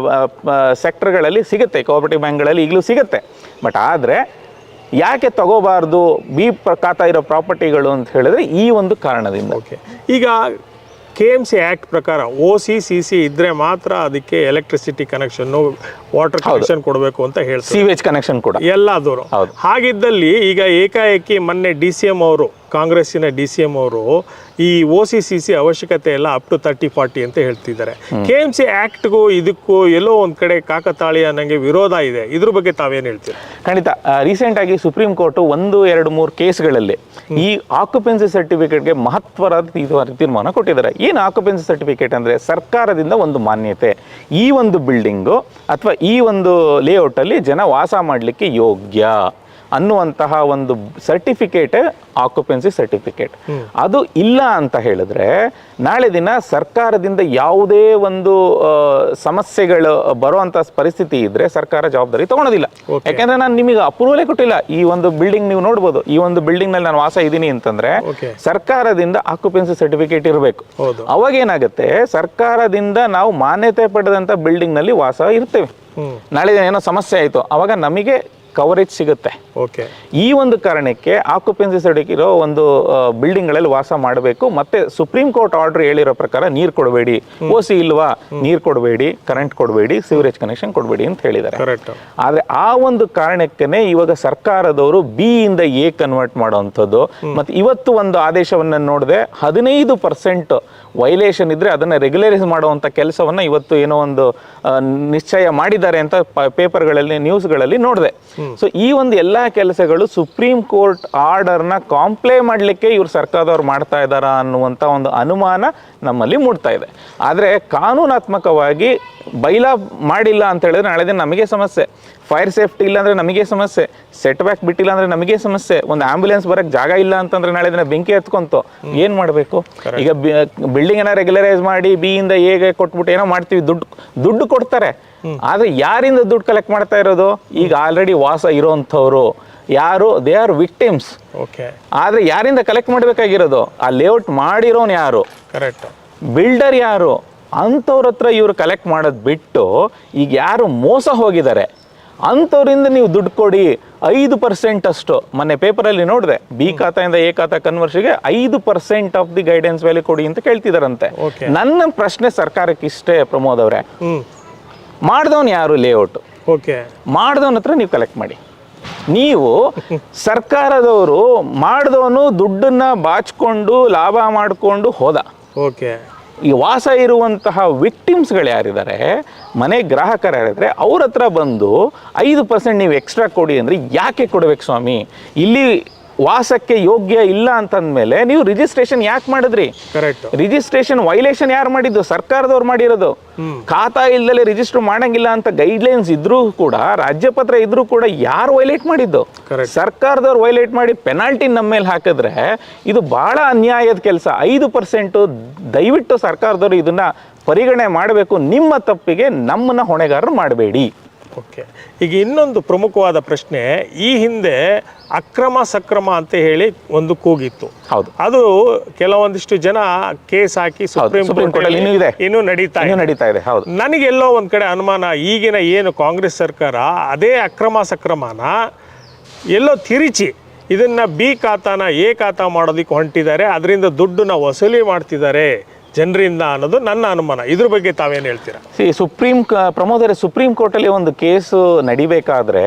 ಸೆಕ್ಟರ್ಗಳಲ್ಲಿ ಸಿಗುತ್ತೆ, ಕೋಆಪರೇಟಿವ್ ಬ್ಯಾಂಕ್ಗಳಲ್ಲಿ ಈಗಲೂ ಸಿಗುತ್ತೆ. ಬಟ್ ಆದ್ರೆ ಯಾಕೆ ತಗೋಬಾರ್ದು ಬಿ ಖಾತಾ ಇರೋ ಪ್ರಾಪರ್ಟಿಗಳು ಅಂತ ಹೇಳಿದ್ರೆ ಈ ಒಂದು ಕಾರಣದಿಂದ. ಈಗ KMC ಆ್ಯಕ್ಟ್ ಪ್ರಕಾರ OC/CC ಇದ್ರೆ ಮಾತ್ರ ಅದಕ್ಕೆ ಎಲೆಕ್ಟ್ರಿಸಿಟಿ ಕನೆಕ್ಷನ್, ವಾಟರ್ ಕನೆಕ್ಷನ್ ಕೊಡಬೇಕು ಅಂತ ಹೇಳ್ತಾರೆ, ಸಿವೇಜ್ ಕನೆಕ್ಷನ್ ಕೂಡ ಎಲ್ಲಾದವರು. ಹಾಗಿದ್ದಲ್ಲಿ ಈಗ ಏಕಾಏಕಿ ಮೊನ್ನೆ DCM ಅವರು, ಕಾಂಗ್ರೆಸ್ಸಿನ DCM ಅವರು ಈ OC/CC ಅವಶ್ಯಕತೆ ಎಲ್ಲ ಅಪ್ ಟು 30-40 ಅಂತ ಹೇಳ್ತಿದ್ದಾರೆ. KMC ಆ್ಯಕ್ಟ್ಗೂ ಇದಕ್ಕೂ ಎಲ್ಲೋ ಒಂದ್ ಕಡೆ ಕಾಕತಾಳೀಯ ನಂಗೆ ವಿರೋಧ ಇದೆ. ಇದ್ರ ಬಗ್ಗೆ ತಾವೇನು ಹೇಳ್ತೀರಾ? ಖಂಡಿತ. ರೀಸೆಂಟ್ ಆಗಿ ಸುಪ್ರೀಂ ಕೋರ್ಟ್ 1, 2, 3 ಕೇಸ್ಗಳಲ್ಲಿ ಈ ಆಕ್ಯುಪೆನ್ಸಿ ಸರ್ಟಿಫಿಕೇಟ್ಗೆ ಮಹತ್ವದ ತೀರ್ಮಾನ ಕೊಟ್ಟಿದ್ದಾರೆ. ಏನು ಆಕ್ಯುಪೆನ್ಸಿ ಸರ್ಟಿಫಿಕೇಟ್ ಅಂದ್ರೆ ಸರ್ಕಾರದಿಂದ ಒಂದು ಮಾನ್ಯತೆ, ಈ ಒಂದು ಬಿಲ್ಡಿಂಗು ಅಥವಾ ಈ ಒಂದು ಲೇಔಟ್ ಅಲ್ಲಿ ಜನ ವಾಸ ಮಾಡಲಿಕ್ಕೆ ಯೋಗ್ಯ ಅನ್ನುವಂತಹ ಒಂದು ಸರ್ಟಿಫಿಕೇಟ್ ಆಕ್ಯುಪೆನ್ಸಿ ಸರ್ಟಿಫಿಕೇಟ್. ಅದು ಇಲ್ಲ ಅಂತ ಹೇಳಿದ್ರೆ ನಾಳೆ ದಿನ ಸರ್ಕಾರದಿಂದ ಯಾವುದೇ ಒಂದು ಸಮಸ್ಯೆಗಳು ಬರುವಂತ ಪರಿಸ್ಥಿತಿ ಇದ್ರೆ ಸರ್ಕಾರ ಜವಾಬ್ದಾರಿ ತಗೊಳೋದಿಲ್ಲ. ಯಾಕಂದ್ರೆ ನಾನು ನಿಮಗೆ ಅಪ್ರೂವಲೇ ಕೊಟ್ಟಿಲ್ಲ, ಈ ಒಂದು ಬಿಲ್ಡಿಂಗ್ ನೀವು ನೋಡ್ಬೋದು, ಈ ಒಂದು ಬಿಲ್ಡಿಂಗ್ ನಲ್ಲಿ ನಾನು ವಾಸ ಇದ್ದೀನಿ ಅಂತಂದ್ರೆ ಸರ್ಕಾರದಿಂದ ಆಕ್ಯುಪೆನ್ಸಿ ಸರ್ಟಿಫಿಕೇಟ್ ಇರಬೇಕು. ಅವಾಗ ಏನಾಗುತ್ತೆ, ಸರ್ಕಾರದಿಂದ ನಾವು ಮಾನ್ಯತೆ ಪಡೆದಂತ ಬಿಲ್ಡಿಂಗ್ ನಲ್ಲಿ ವಾಸ ಇರ್ತೇವೆ. ನಾಳೆ ಏನೋ ಸಮಸ್ಯೆ ಆಯ್ತು, ಅವಾಗ ನಮಗೆ ಕವರೇಜ್ ಸಿಗುತ್ತೆ. ಓಕೆ. ಈ ಒಂದು ಕಾರಣಕ್ಕೆ ಆಕ್ಯುಪೆನ್ಸಿ ಸರ್ಟಿಫಿಕೇಟ್ ಇರೋ ಒಂದು ಬಿಲ್ಡಿಂಗ್ಗಳಲ್ಲಿ ವಾಸ ಮಾಡಬೇಕು. ಮತ್ತೆ ಸುಪ್ರೀಂ ಕೋರ್ಟ್ ಆರ್ಡರ್ ಹೇಳಿರೋ ಪ್ರಕಾರ ನೀರು ಕೊಡಬೇಡಿ, ಓಸಿ ಇಲ್ವಾ ನೀರು ಕೊಡಬೇಡಿ, ಕರೆಂಟ್ ಕೊಡಬೇಡಿ, ಸಿವರೇಜ್ ಕನೆಕ್ಷನ್ ಕೊಡಬೇಡಿ ಅಂತ ಹೇಳಿದ್ದಾರೆ. ಆದ್ರೆ ಆ ಒಂದು ಕಾರಣಕ್ಕೇ ಇವಾಗ ಸರ್ಕಾರದವರು ಬಿ ಇಂದ ಎ ಕನ್ವರ್ಟ್ ಮಾಡುವಂಥದ್ದು. ಮತ್ತೆ ಇವತ್ತು ಒಂದು ಆದೇಶವನ್ನ ನೋಡಿದೆ, 15% ವೈಲೇಷನ್ ಇದ್ರೆ ಅದನ್ನ ರೆಗ್ಯುಲರೈಸ್ ಮಾಡುವಂತ ಕೆಲಸವನ್ನ ಇವತ್ತು ಏನೋ ಒಂದು ನಿಶ್ಚಯ ಮಾಡಿದ್ದಾರೆ ಅಂತ ಪೇಪರ್ಗಳಲ್ಲಿ ನ್ಯೂಸ್ಗಳಲ್ಲಿ ನೋಡಿದೆ. ಸೊ ಈ ಒಂದು ಎಲ್ಲಾ ಕೆಲಸಗಳು ಸುಪ್ರೀಂ ಕೋರ್ಟ್ ಆರ್ಡರ್ನ ಕಾಂಪ್ಲೈ ಮಾಡಲಿಕ್ಕೆ ಇವ್ರು ಸರ್ಕಾರದವ್ರು ಮಾಡ್ತಾ ಇದ್ದಾರಾ ಅನ್ನುವಂಥ ಒಂದು ಅನುಮಾನ ನಮ್ಮಲ್ಲಿ ಮೂಡ್ತಾ ಇದೆ. ಆದರೆ ಕಾನೂನಾತ್ಮಕವಾಗಿ ಬೈಲಾ ಮಾಡಿಲ್ಲ ಅಂತ ಹೇಳಿದ್ರೆ ನಾಳೆ ದಿನ ನಮಗೆ ಸಮಸ್ಯೆ. ಫೈರ್ ಸೇಫ್ಟಿ ಇಲ್ಲ ಅಂದ್ರೆ ನಮಗೆ ಸಮಸ್ಯೆ, ಸೆಟ್ ಬ್ಯಾಕ್ ಬಿಟ್ಟಿಲ್ಲ ಅಂದ್ರೆ ನಮಗೆ ಸಮಸ್ಯೆ, ಒಂದು ಆಂಬ್ಯುಲೆನ್ಸ್ ಬರಕ್ ಜಾಗ ಇಲ್ಲ ಅಂತಂದ್ರೆ ನಾಳೆ ದಿನ ಬೆಂಕಿ ಎತ್ಕೊಂತು ಏನ್ ಮಾಡಬೇಕು? ಈಗ ಬಿಲ್ಡಿಂಗ್ ಏನೋ ರೆಗ್ಯುಲರೈಸ್ ಮಾಡಿ ಬಿ ಇಂದ ಎಗೆ ಕೊಟ್ಬಿಟ್ಟು ಏನೋ ಮಾಡ್ತೀವಿ, ದುಡ್ಡು ಕೊಡ್ತಾರೆ. ಆದ್ರೆ ಯಾರಿಂದ ದುಡ್ಡು ಕಲೆಕ್ಟ್ ಮಾಡ್ತಾ ಇರೋದು? ಈಗ ಆಲ್ರೆಡಿ ವಾಸ ಇರೋಂಥವ್ರು ಯಾರು, ದೇ ಆರ್ ವಿಕ್ಟಿಮ್ಸ್. ಆದ್ರೆ ಯಾರಿಂದ ಕಲೆಕ್ಟ್ ಮಾಡಬೇಕಾಗಿರೋದು? ಆ ಲೇಔಟ್ ಮಾಡಿರೋನ್ ಯಾರು, ಬಿಲ್ಡರ್ ಯಾರು, ಅಂಥವ್ರ ಹತ್ರ ಇವ್ರು ಕಲೆಕ್ಟ್ ಮಾಡೋದು ಬಿಟ್ಟು ಈಗ ಯಾರು ಮೋಸ ಹೋಗಿದ್ದಾರೆ ಅಂಥವ್ರಿಂದ ನೀವು ದುಡ್ಡು ಕೊಡಿ. 5% ಅಷ್ಟು ಮೊನ್ನೆ ಪೇಪರಲ್ಲಿ ನೋಡಿದೆ, ಬಿ ಖಾತೆಯಿಂದ ಎ ಖಾತಾ ಕನ್ವರ್ಷನ್ಗೆ 5% ಆಫ್ ದಿ ಗೈಡೆನ್ಸ್ ವ್ಯಾಲ್ಯೂ ಕೊಡಿ ಅಂತ ಕೇಳ್ತಿದಾರಂತೆ. ನನ್ನ ಪ್ರಶ್ನೆ ಸರ್ಕಾರಕ್ಕೆ ಇಷ್ಟೇ ಪ್ರಮೋದ್ ಅವರೇ, ಮಾಡ್ದವನ್ ಯಾರು ಲೇಔಟ್? ಮಾಡ್ದವನ ಹತ್ರ ನೀವು ಕಲೆಕ್ಟ್ ಮಾಡಿ. ನೀವು ಸರ್ಕಾರದವರು ಮಾಡ್ದವನು ದುಡ್ಡನ್ನ ಬಾಚ್ಕೊಂಡು ಲಾಭ ಮಾಡಿಕೊಂಡು ಹೋದ. ಈ ವಾಸ ಇರುವಂತಹ ವಿಕ್ಟಿಮ್ಸ್ಗಳು ಯಾರಿದ್ದಾರೆ, ಮನೆ ಗ್ರಾಹಕರು ಯಾರಿದ್ದಾರೆ, ಅವ್ರ ಹತ್ರ ಬಂದು 5% ನೀವು ಎಕ್ಸ್ಟ್ರಾ ಕೊಡಿ ಅಂದರೆ ಯಾಕೆ ಕೊಡ್ಬೇಕು ಸ್ವಾಮಿ? ಇಲ್ಲಿ ವಾಸಕ್ಕೆ ಯೋಗ್ಯ ಇಲ್ಲ ಅಂತಂದ್ಮೇಲೆ ನೀವು ರಿಜಿಸ್ಟ್ರೇಷನ್ ಯಾಕೆ ಮಾಡಿದ್ರಿ? ರಿಜಿಸ್ಟ್ರೇಷನ್ ವೈಲೇಷನ್ ಯಾರು ಮಾಡಿದ್ದು? ಸರ್ಕಾರದವ್ರು ಮಾಡಿರೋದು. ಖಾತಾ ಇಲ್ದಲೆ ರಿಜಿಸ್ಟರ್ ಮಾಡಂಗಿಲ್ಲ ಅಂತ ಗೈಡ್ಲೈನ್ಸ್ ಇದ್ರೂ ಕೂಡ, ರಾಜ್ಯಪತ್ರ ಇದ್ರೂ ಕೂಡ ಯಾರು ವೈಲೇಟ್ ಮಾಡಿದ್ದು? ಸರ್ಕಾರದವ್ರು ವೈಲೇಟ್ ಮಾಡಿ ಪೆನಾಲ್ಟಿ ನಮ್ಮ ಮೇಲೆ ಹಾಕಿದ್ರೆ ಇದು ಬಹಳ ಅನ್ಯಾಯದ ಕೆಲಸ. 5% ದಯವಿಟ್ಟು ಸರ್ಕಾರದವರು ಇದನ್ನ ಪರಿಗಣನೆ ಮಾಡಬೇಕು. ನಿಮ್ಮ ತಪ್ಪಿಗೆ ನಮ್ಮನ್ನ ಹೊಣೆಗಾರರು ಮಾಡಬೇಡಿ. ಈಗ ಇನ್ನೊಂದು ಪ್ರಮುಖವಾದ ಪ್ರಶ್ನೆ, ಈ ಹಿಂದೆ ಅಕ್ರಮ ಸಕ್ರಮ ಅಂತ ಹೇಳಿ ಒಂದು ಕೂಗಿತ್ತು. ಅದು ಕೆಲವೊಂದಿಷ್ಟು ಜನ ಕೇಸ್ ಹಾಕಿ ಸುಪ್ರೀಂ ಕೋರ್ಟ್ ಇನ್ನೂ ನಡೀತಾ ಇದೆ. ನನಗೆಲ್ಲೋ ಒಂದ್ ಕಡೆ ಅನುಮಾನ, ಈಗಿನ ಏನು ಕಾಂಗ್ರೆಸ್ ಸರ್ಕಾರ ಅದೇ ಅಕ್ರಮ ಸಕ್ರಮನ ಎಲ್ಲೋ ತಿರುಚಿ ಇದನ್ನ ಬಿ ಖಾತಾನ ಎ ಖಾತಾ ಮಾಡೋದಕ್ಕೆ ಹೊಂಟಿದ್ದಾರೆ, ಅದರಿಂದ ದುಡ್ಡನ್ನ ವಸೂಲಿ ಮಾಡ್ತಿದ್ದಾರೆ ಜನರಿಂದ ಅನ್ನೋದು ನನ್ನ ಅನುಮಾನ. ಇದ್ರ ಬಗ್ಗೆ ತಾವೇನು ಹೇಳ್ತೀರಾ? ಪ್ರಮೋದರೇ, ಸುಪ್ರೀಂ ಕೋರ್ಟಲ್ಲಿ ಒಂದು ಕೇಸು ನಡಿಬೇಕಾದ್ರೆ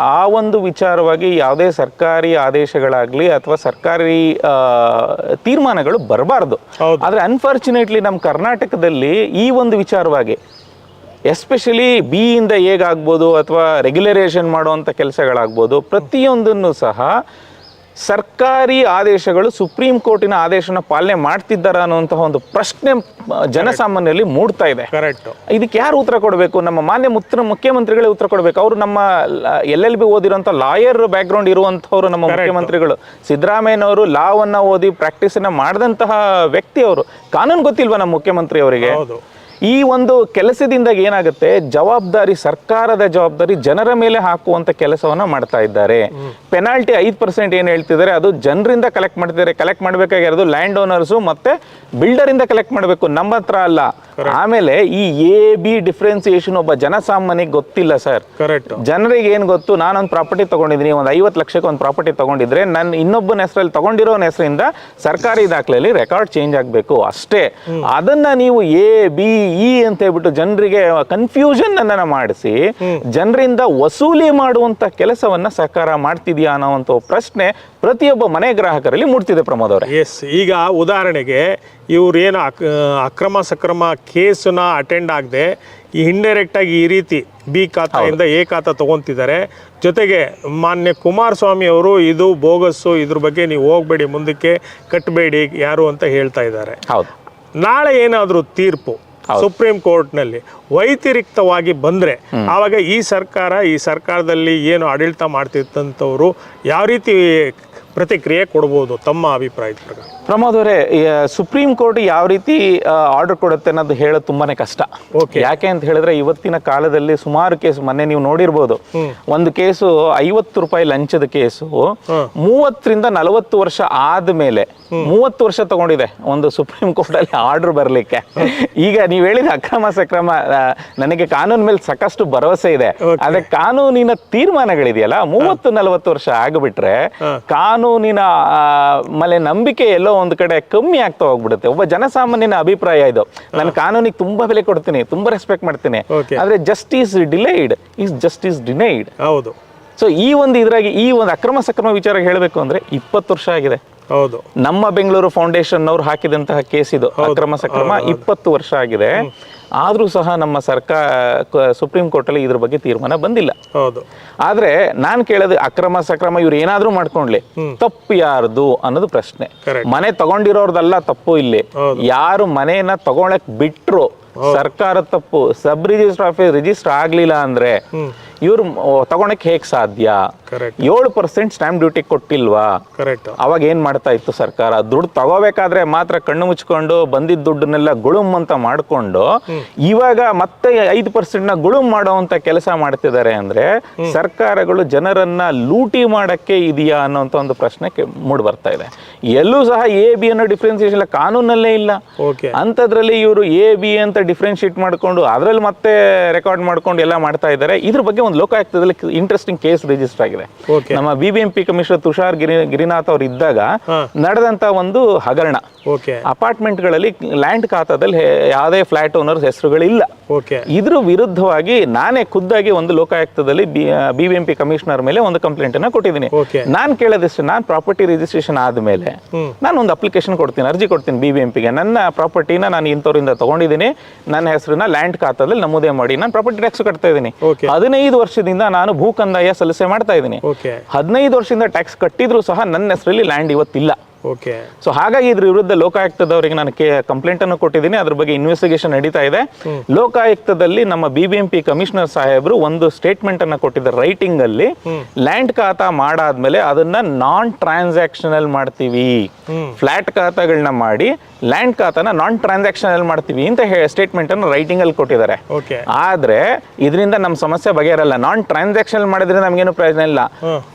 ಆ ಒಂದು ವಿಚಾರವಾಗಿ ಯಾವುದೇ ಸರ್ಕಾರಿ ಆದೇಶಗಳಾಗ್ಲಿ ಅಥವಾ ಸರ್ಕಾರಿ ತೀರ್ಮಾನಗಳು ಬರಬಾರ್ದು. ಆದ್ರೆ ಅನ್ಫಾರ್ಚುನೇಟ್ಲಿ ನಮ್ಮ ಕರ್ನಾಟಕದಲ್ಲಿ ಈ ಒಂದು ವಿಚಾರವಾಗಿ ಎಸ್ಪೆಷಲಿ ಬಿ ಇಂದ ಹೇಗಾಗ್ಬೋದು ಅಥವಾ ರೆಗ್ಯುಲರೇಷನ್ ಮಾಡುವಂಥ ಕೆಲಸಗಳಾಗ್ಬೋದು, ಪ್ರತಿಯೊಂದನ್ನು ಸಹ ಸರ್ಕಾರಿ ಆದೇಶಗಳು ಸುಪ್ರೀಂ ಕೋರ್ಟಿನ ಆದೇಶನ ಪಾಲನೆ ಮಾಡ್ತಿದ್ದಾರ ಅನ್ನುವಂತಹ ಒಂದು ಪ್ರಶ್ನೆ ಜನಸಾಮಾನ್ಯರಲ್ಲಿ ಮೂಡ್ತಾ ಇದೆ. ಇದಕ್ಕೆ ಯಾರು ಉತ್ತರ ಕೊಡಬೇಕು? ನಮ್ಮ ಮಾನ್ಯ ಮುಖ್ಯಮಂತ್ರಿಗಳೇ ಉತ್ತರ ಕೊಡಬೇಕು. ಅವರು ನಮ್ಮ LLB ಓದಿರುವಂಥ ಲಾಯರ್ ಬ್ಯಾಕ್ ಗ್ರೌಂಡ್ ಇರುವಂಥವ್ರು ನಮ್ಮ ಮುಖ್ಯಮಂತ್ರಿಗಳು. ಸಿದ್ದರಾಮಯ್ಯನವರು ಲಾವನ್ನ ಓದಿ ಪ್ರಾಕ್ಟೀಸನ್ನ ಮಾಡಿದಂತಹ ವ್ಯಕ್ತಿ ಅವರು. ಕಾನೂನು ಗೊತ್ತಿಲ್ವಾ ನಮ್ಮ ಮುಖ್ಯಮಂತ್ರಿ ಅವರಿಗೆ? ಈ ಒಂದು ಕೆಲಸದಿಂದ ಏನಾಗುತ್ತೆ, ಜವಾಬ್ದಾರಿ, ಸರ್ಕಾರದ ಜವಾಬ್ದಾರಿ ಜನರ ಮೇಲೆ ಹಾಕುವಂತ ಕೆಲಸವನ್ನ ಮಾಡ್ತಾ ಇದ್ದಾರೆ. ಪೆನಾಲ್ಟಿ 5% ಏನ್ ಹೇಳ್ತಿದ್ದಾರೆ ಅದು ಜನರಿಂದ ಕಲೆಕ್ಟ್ ಮಾಡ್ತಿದ್ದಾರೆ. ಕಲೆಕ್ಟ್ ಮಾಡ್ಬೇಕಾಗಿರೋದು ಲ್ಯಾಂಡ್ ಓನರ್ಸು ಮತ್ತೆ ಬಿಲ್ಡರ್ ಇಂದ ಕಲೆಕ್ಟ್ ಮಾಡಬೇಕು, ನಮ್ಮ ಹತ್ರ ಅಲ್ಲ. ಆಮೇಲೆ ಈ AB ಡಿಫ್ರೆನ್ಸಿಯೇಷನ್ ಒಬ್ಬ ಜನಸಾಮಾನ್ಯಕ್ಕೆ ಗೊತ್ತಿಲ್ಲ ಸರ್. ಜನರಿಗೆ ಏನ್ ಗೊತ್ತು, ನಾನೊಂದು ಪ್ರಾಪರ್ಟಿ ತಗೊಂಡಿದ್ದೀನಿ, ಒಂದು 50 ಲಕ್ಷಕ್ಕೆ ಒಂದು ಪ್ರಾಪರ್ಟಿ ತಗೊಂಡಿದ್ರೆ ನನ್ನ ಇನ್ನೊಬ್ಬನ ಹೆಸರಲ್ಲಿ ತಗೊಂಡಿರೋನ ಹೆಸರಿಂದ ಸರ್ಕಾರಿ ದಾಖಲೆಯಲ್ಲಿ ರೆಕಾರ್ಡ್ ಚೇಂಜ್ ಆಗಬೇಕು ಅಷ್ಟೇ. ಅದನ್ನ ನೀವು ABE ಅಂತ ಹೇಳ್ಬಿಟ್ಟು ಜನರಿಗೆ ಕನ್ಫ್ಯೂಷನ್ ಅನ್ನ ಮಾಡಿಸಿ ಜನರಿಂದ ವಸೂಲಿ ಮಾಡುವಂತ ಕೆಲಸವನ್ನ ಸರ್ಕಾರ ಮಾಡ್ತಿದ್ಯಾ ಅನ್ನೋಂಥ ಪ್ರಶ್ನೆ ಪ್ರತಿಯೊಬ್ಬ ಮನೆ ಗ್ರಾಹಕರಲ್ಲಿ ಮೂಡ್ತಿದೆ ಪ್ರಮೋದ್ ಅವರೇ. ಈಗ ಉದಾಹರಣೆಗೆ ಇವ್ರೇನು ಅಕ್ರಮ ಸಕ್ರಮ ಕೇಸನ್ನ ಅಟೆಂಡ್ ಆಗದೆ ಈ ಇಂಡೈರೆಕ್ಟ್ ಆಗಿ ಈ ರೀತಿ ಬಿ ಖಾತೆಯಿಂದ ಎ ಖಾತಾ ತಗೊಂತಿದ್ದಾರೆ. ಜೊತೆಗೆ ಮಾನ್ಯ ಕುಮಾರಸ್ವಾಮಿ ಅವರು ಇದು ಬೋಗಸ್ಸು, ಇದ್ರ ಬಗ್ಗೆ ನೀವು ಹೋಗ್ಬೇಡಿ, ಮುಂದಕ್ಕೆ ಕಟ್ಟಬೇಡಿ ಯಾರು ಅಂತ ಹೇಳ್ತಾ ಇದ್ದಾರೆ. ನಾಳೆ ಏನಾದರೂ ತೀರ್ಪು ಸುಪ್ರೀಂ ಕೋರ್ಟ್ನಲ್ಲಿ ವೈತಿರಿಕ್ತವಾಗಿ ಬಂದರೆ ಆವಾಗ ಈ ಸರ್ಕಾರದಲ್ಲಿ ಏನು ಆಡಳಿತ ಮಾಡ್ತಿದ್ದಂಥವ್ರು ಯಾವ ರೀತಿ ಪ್ರತಿಕ್ರಿಯೆ ಕೊಡ್ಬೋದು ತಮ್ಮ ಅಭಿಪ್ರಾಯದ ಪ್ರಕಾರ? ಪ್ರಮೋದ್ ಅವರೇ, ಸುಪ್ರೀಂ ಕೋರ್ಟ್ ಯಾವ ರೀತಿ ಆರ್ಡರ್ ಕೊಡುತ್ತೆ ಅನ್ನೋದು ಹೇಳೋದು ತುಂಬಾನೇ ಕಷ್ಟ. ಯಾಕೆ ಅಂತ ಹೇಳಿದ್ರೆ ಇವತ್ತಿನ ಕಾಲದಲ್ಲಿ ಸುಮಾರು ಕೇಸು, ಮೊನ್ನೆ ನೀವು ನೋಡಿರ್ಬೋದು, ಒಂದು ಕೇಸು 50 ರೂಪಾಯಿ ಲಂಚದ ಕೇಸು 30ರಿಂದ 40 ವರ್ಷ ಆದ್ಮೇಲೆ 30 ವರ್ಷ ತಗೊಂಡಿದೆ ಒಂದು ಸುಪ್ರೀಂ ಕೋರ್ಟ್ ಅಲ್ಲಿ ಆರ್ಡರ್ ಬರ್ಲಿಕ್ಕೆ. ಈಗ ನೀವ್ ಹೇಳಿದ ಅಕ್ರಮ ಸಕ್ರಮ, ನನಗೆ ಕಾನೂನು ಮೇಲೆ ಸಾಕಷ್ಟು ಭರವಸೆ ಇದೆ. ಆದ್ರೆ ಕಾನೂನಿನ ತೀರ್ಮಾನಗಳಿದೆಯಲ್ಲ 30-40 ವರ್ಷ ಆಗ್ಬಿಟ್ರೆ ಕಾನೂನಿನ ಮೇಲೆ ನಂಬಿಕೆ ಎಲ್ಲೋ ಒಂದು ಕಡೆ ಕಮ್ಮಿ ಆಗ್ತಾ ಹೋಗ್ಬಿಡುತ್ತೆ. ಒಬ್ಬ ಜನಸಾಮಾನ್ಯನ ಅಭಿಪ್ರಾಯ ಇದು. ನಾನು ಕಾನೂನಿಗೆ ತುಂಬಾ ಬೆಲೆ ಕೊಡ್ತೀನಿ, ತುಂಬಾ ರೆಸ್ಪೆಕ್ಟ್ ಮಾಡ್ತೀನಿ, ಆದ್ರೆ justice delayed is justice denied. ಹೌದು. ಸೊ ಈ ಒಂದು ಇದ್ರಾಗಿ ಈ ಒಂದು ಅಕ್ರಮ ಸಕ್ರಮ ವಿಚಾರ ಹೇಳಬೇಕು ಅಂದ್ರೆ 20 ವರ್ಷ ಆಗಿದೆ. ಹೌದು. ನಮ್ಮ ಬೆಂಗಳೂರು ಫೌಂಡೇಶನ್ ಅವ್ರು ಹಾಕಿದಂತಹ ಕೇಸ್ ಇದು, ಅಕ್ರಮ ಸಕ್ರಮ 20 ವರ್ಷ ಆಗಿದೆ. ಆದ್ರೂ ಸಹ ನಮ್ಮ ಸುಪ್ರೀಂ ಕೋರ್ಟ್ ಅಲ್ಲಿ ಇದ್ರ ಬಗ್ಗೆ ತೀರ್ಮಾನ ಬಂದಿಲ್ಲ. ಹೌದು. ಆದ್ರೆ ನಾನ್ ಕೇಳೋದು, ಅಕ್ರಮ ಸಕ್ರಮ ಇವ್ರು ಏನಾದ್ರೂ ಮಾಡ್ಕೊಂಡ್ಲಿ, ತಪ್ಪು ಯಾರ್ದು ಅನ್ನೋದು ಪ್ರಶ್ನೆ. ಮನೆ ತಗೊಂಡಿರೋರ್ದಲ್ಲ ತಪ್ಪು ಇಲ್ಲಿ. ಯಾರು ಮನೆಯನ್ನ ತಗೊಳಕ್ ಬಿಟ್ರು ಸರ್ಕಾರ ತಪ್ಪು. ಸಬ್ ರಿಜಿಸ್ಟರ್ ಆಫೀಸ್ ರಿಜಿಸ್ಟರ್ ಆಗ್ಲಿಲ್ಲ ಅಂದ್ರೆ ಇವ್ರು ತಗೊಳಕ್ ಹೇಗ್ ಸಾಧ್ಯ? 7% ಸ್ಟಾಂಪ್ ಡ್ಯೂಟಿ ಕೊಟ್ಟಿಲ್ವಾ? ಅವಾಗ ಏನ್ ಮಾಡ್ತಾ ಇತ್ತು ಸರ್ಕಾರ? ದುಡ್ಡು ತಗೋಬೇಕಾದ್ರೆ ಮಾತ್ರ ಕಣ್ಣು ಮುಚ್ಕೊಂಡು ಬಂದಿದ್ದ ದುಡ್ಡನ್ನೆಲ್ಲ ಗುಳುಮ್ ಅಂತ ಮಾಡ್ಕೊಂಡು ಇವಾಗ ಮತ್ತೆ 5% ಗುಳುಮ್ ಮಾಡುವಂತ ಕೆಲಸ ಮಾಡ್ತಿದ್ದಾರೆ. ಅಂದ್ರೆ ಸರ್ಕಾರಗಳು ಜನರನ್ನ ಲೂಟಿ ಮಾಡಕ್ಕೆ ಇದೆಯಾ ಅನ್ನೋಂತ ಒಂದು ಪ್ರಶ್ನೆ ಮೂಡ್ ಬರ್ತಾ ಇದೆ. ಎಲ್ಲೂ ಸಹ A-B ಅನ್ನೋ ಡಿಫ್ರೆನ್ಸಿಯೇಷನ್ ಕಾನೂನಲ್ಲೇ ಇಲ್ಲ. ಅಂತದ್ರಲ್ಲಿ ಇವರು A-B ಅಂತ ಡಿಫ್ರೆನ್ಶಿಯೇಟ್ ಮಾಡ್ಕೊಂಡು ಅದ್ರಲ್ಲಿ ಮತ್ತೆ ರೆಕಾರ್ಡ್ ಮಾಡ್ಕೊಂಡು ಎಲ್ಲ ಮಾಡ್ತಾ ಇದ್ದಾರೆ. ಇದ್ರ ಬಗ್ಗೆ ಒಂದು ಲೋಕಾಯುಕ್ತದಲ್ಲಿ ಇಂಟ್ರೆಸ್ಟಿಂಗ್ ಕೇಸ್ ರಿಜಿಸ್ಟರ್ ಆಗಿದೆ. ನಮ್ಮ BBMP ಕಮಿಷನರ್ ತುಷಾರ್ ಗಿರಿನಾಥ್ ಅವರು ಇದ್ದಾಗ ನಡೆದಂತ ಒಂದು ಹಗರಣ. ಅಪಾರ್ಟ್ಮೆಂಟ್ ಗಳಲ್ಲಿ ಲ್ಯಾಂಡ್ ಖಾತಾದಲ್ಲಿ ಯಾವುದೇ ಫ್ಲಾಟ್ ಓನರ್ಸ್ ಹೆಸರುಗಳಿಲ್ಲ. ಇದ್ರ ವಿರುದ್ಧವಾಗಿ ನಾನೇ ಖುದ್ದಾಗಿ ಒಂದು ಲೋಕಾಯುಕ್ತದಲ್ಲಿ BBMP ಕಮಿಷನರ್ ಮೇಲೆ ಒಂದು ಕಂಪ್ಲೇಂಟ್ ಅನ್ನ ಕೊಟ್ಟಿದ್ದೀನಿ. ನಾನ್ ಕೇಳೋದಿಷ್ಟು, ನಾನ್ ಪ್ರಾಪರ್ಟಿ ರಿಜಿಸ್ಟ್ರೇಷನ್ ಆದ್ಮೇಲೆ ನಾನು ಒಂದು ಅಪ್ಲಿಕೇಶನ್ ಕೊಡ್ತೀನಿ, ಅರ್ಜಿ ಕೊಡ್ತೀನಿ BBMPಗೆ. ನನ್ನ ಪ್ರಾಪರ್ಟಿನ ನಾನು ಇಂಥವ್ರಿಂದ ತಗೊಂಡಿದ್ದೀನಿ, ನನ್ನ ಹೆಸರನ್ನ ಲ್ಯಾಂಡ್ ಖಾತಾದಲ್ಲಿ ನಮೂದೆ ಮಾಡಿ ನಾನು ಪ್ರಾಪರ್ಟಿ ಟ್ಯಾಕ್ಸ್ ಕಟ್ತಾ ಇದ್ದೀನಿ. 15 ವರ್ಷದಿಂದ ನಾನು ಭೂ ಕಂದಾಯ ಸಲ್ಲಿಸೆ ಮಾಡ್ತಾ ಇದ್ದೀನಿ. 15 ವರ್ಷದಿಂದ ಟ್ಯಾಕ್ಸ್ ಕಟ್ಟಿದ್ರು ಸಹ ನನ್ನ ಹೆಸರಲ್ಲಿ ಲ್ಯಾಂಡ್ ಇವತ್ತಿಲ್ಲ. ಸೊ ಹಾಗಾಗಿ ಇದ್ರ ವಿರುದ್ಧ ಲೋಕಾಯುಕ್ತದವರಿಗೆ ನಾನು ಕಂಪ್ಲೇಂಟ್ ಅನ್ನು ಕೊಟ್ಟಿದ್ದೀನಿ. ಅದ್ರ ಬಗ್ಗೆ ಇನ್ವೆಸ್ಟಿಗೇಷನ್ ನಡೀತಾ ಇದೆ. ಲೋಕಾಯುಕ್ತದಲ್ಲಿ ನಮ್ಮ BBMP ಕಮಿಷನರ್ ಸಾಹೇಬರು ಒಂದು ಸ್ಟೇಟ್ಮೆಂಟ್ ಅನ್ನ ಕೊಟ್ಟಿದ್ದಾರೆ ರೈಟಿಂಗ್ ಅಲ್ಲಿ. ಲ್ಯಾಂಡ್ ಖಾತಾ ಮಾಡಾದ್ಮೇಲೆ ಅದನ್ನ ನಾನ್ ಟ್ರಾನ್ಸಾಕ್ಷನಲ್ ಮಾಡ್ತೀವಿ, ಫ್ಲಾಟ್ ಖಾತಾಗಳನ್ನ ಮಾಡಿ ಲ್ಯಾಂಡ್ ಖಾತಾನ ನಾನ್ ಟ್ರಾನ್ಸಾಕ್ಷನಲ್ ಮಾಡ್ತೀವಿ ಅಂತ ಸ್ಟೇಟ್ಮೆಂಟ್ ಅನ್ನು ರೈಟಿಂಗ್ ಅಲ್ಲಿ ಕೊಟ್ಟಿದ್ದಾರೆ. ಆದ್ರೆ ಇದರಿಂದ ನಮ್ಮ ಸಮಸ್ಯೆ ಬಗೆಹರಲ್ಲ. ನಾನ್ ಟ್ರಾನ್ಸಾಕ್ಷನಲ್ ಮಾಡಿದ್ರೆ ನಮ್ಗೇನು ಪ್ರಯೋಜನ ಇಲ್ಲ.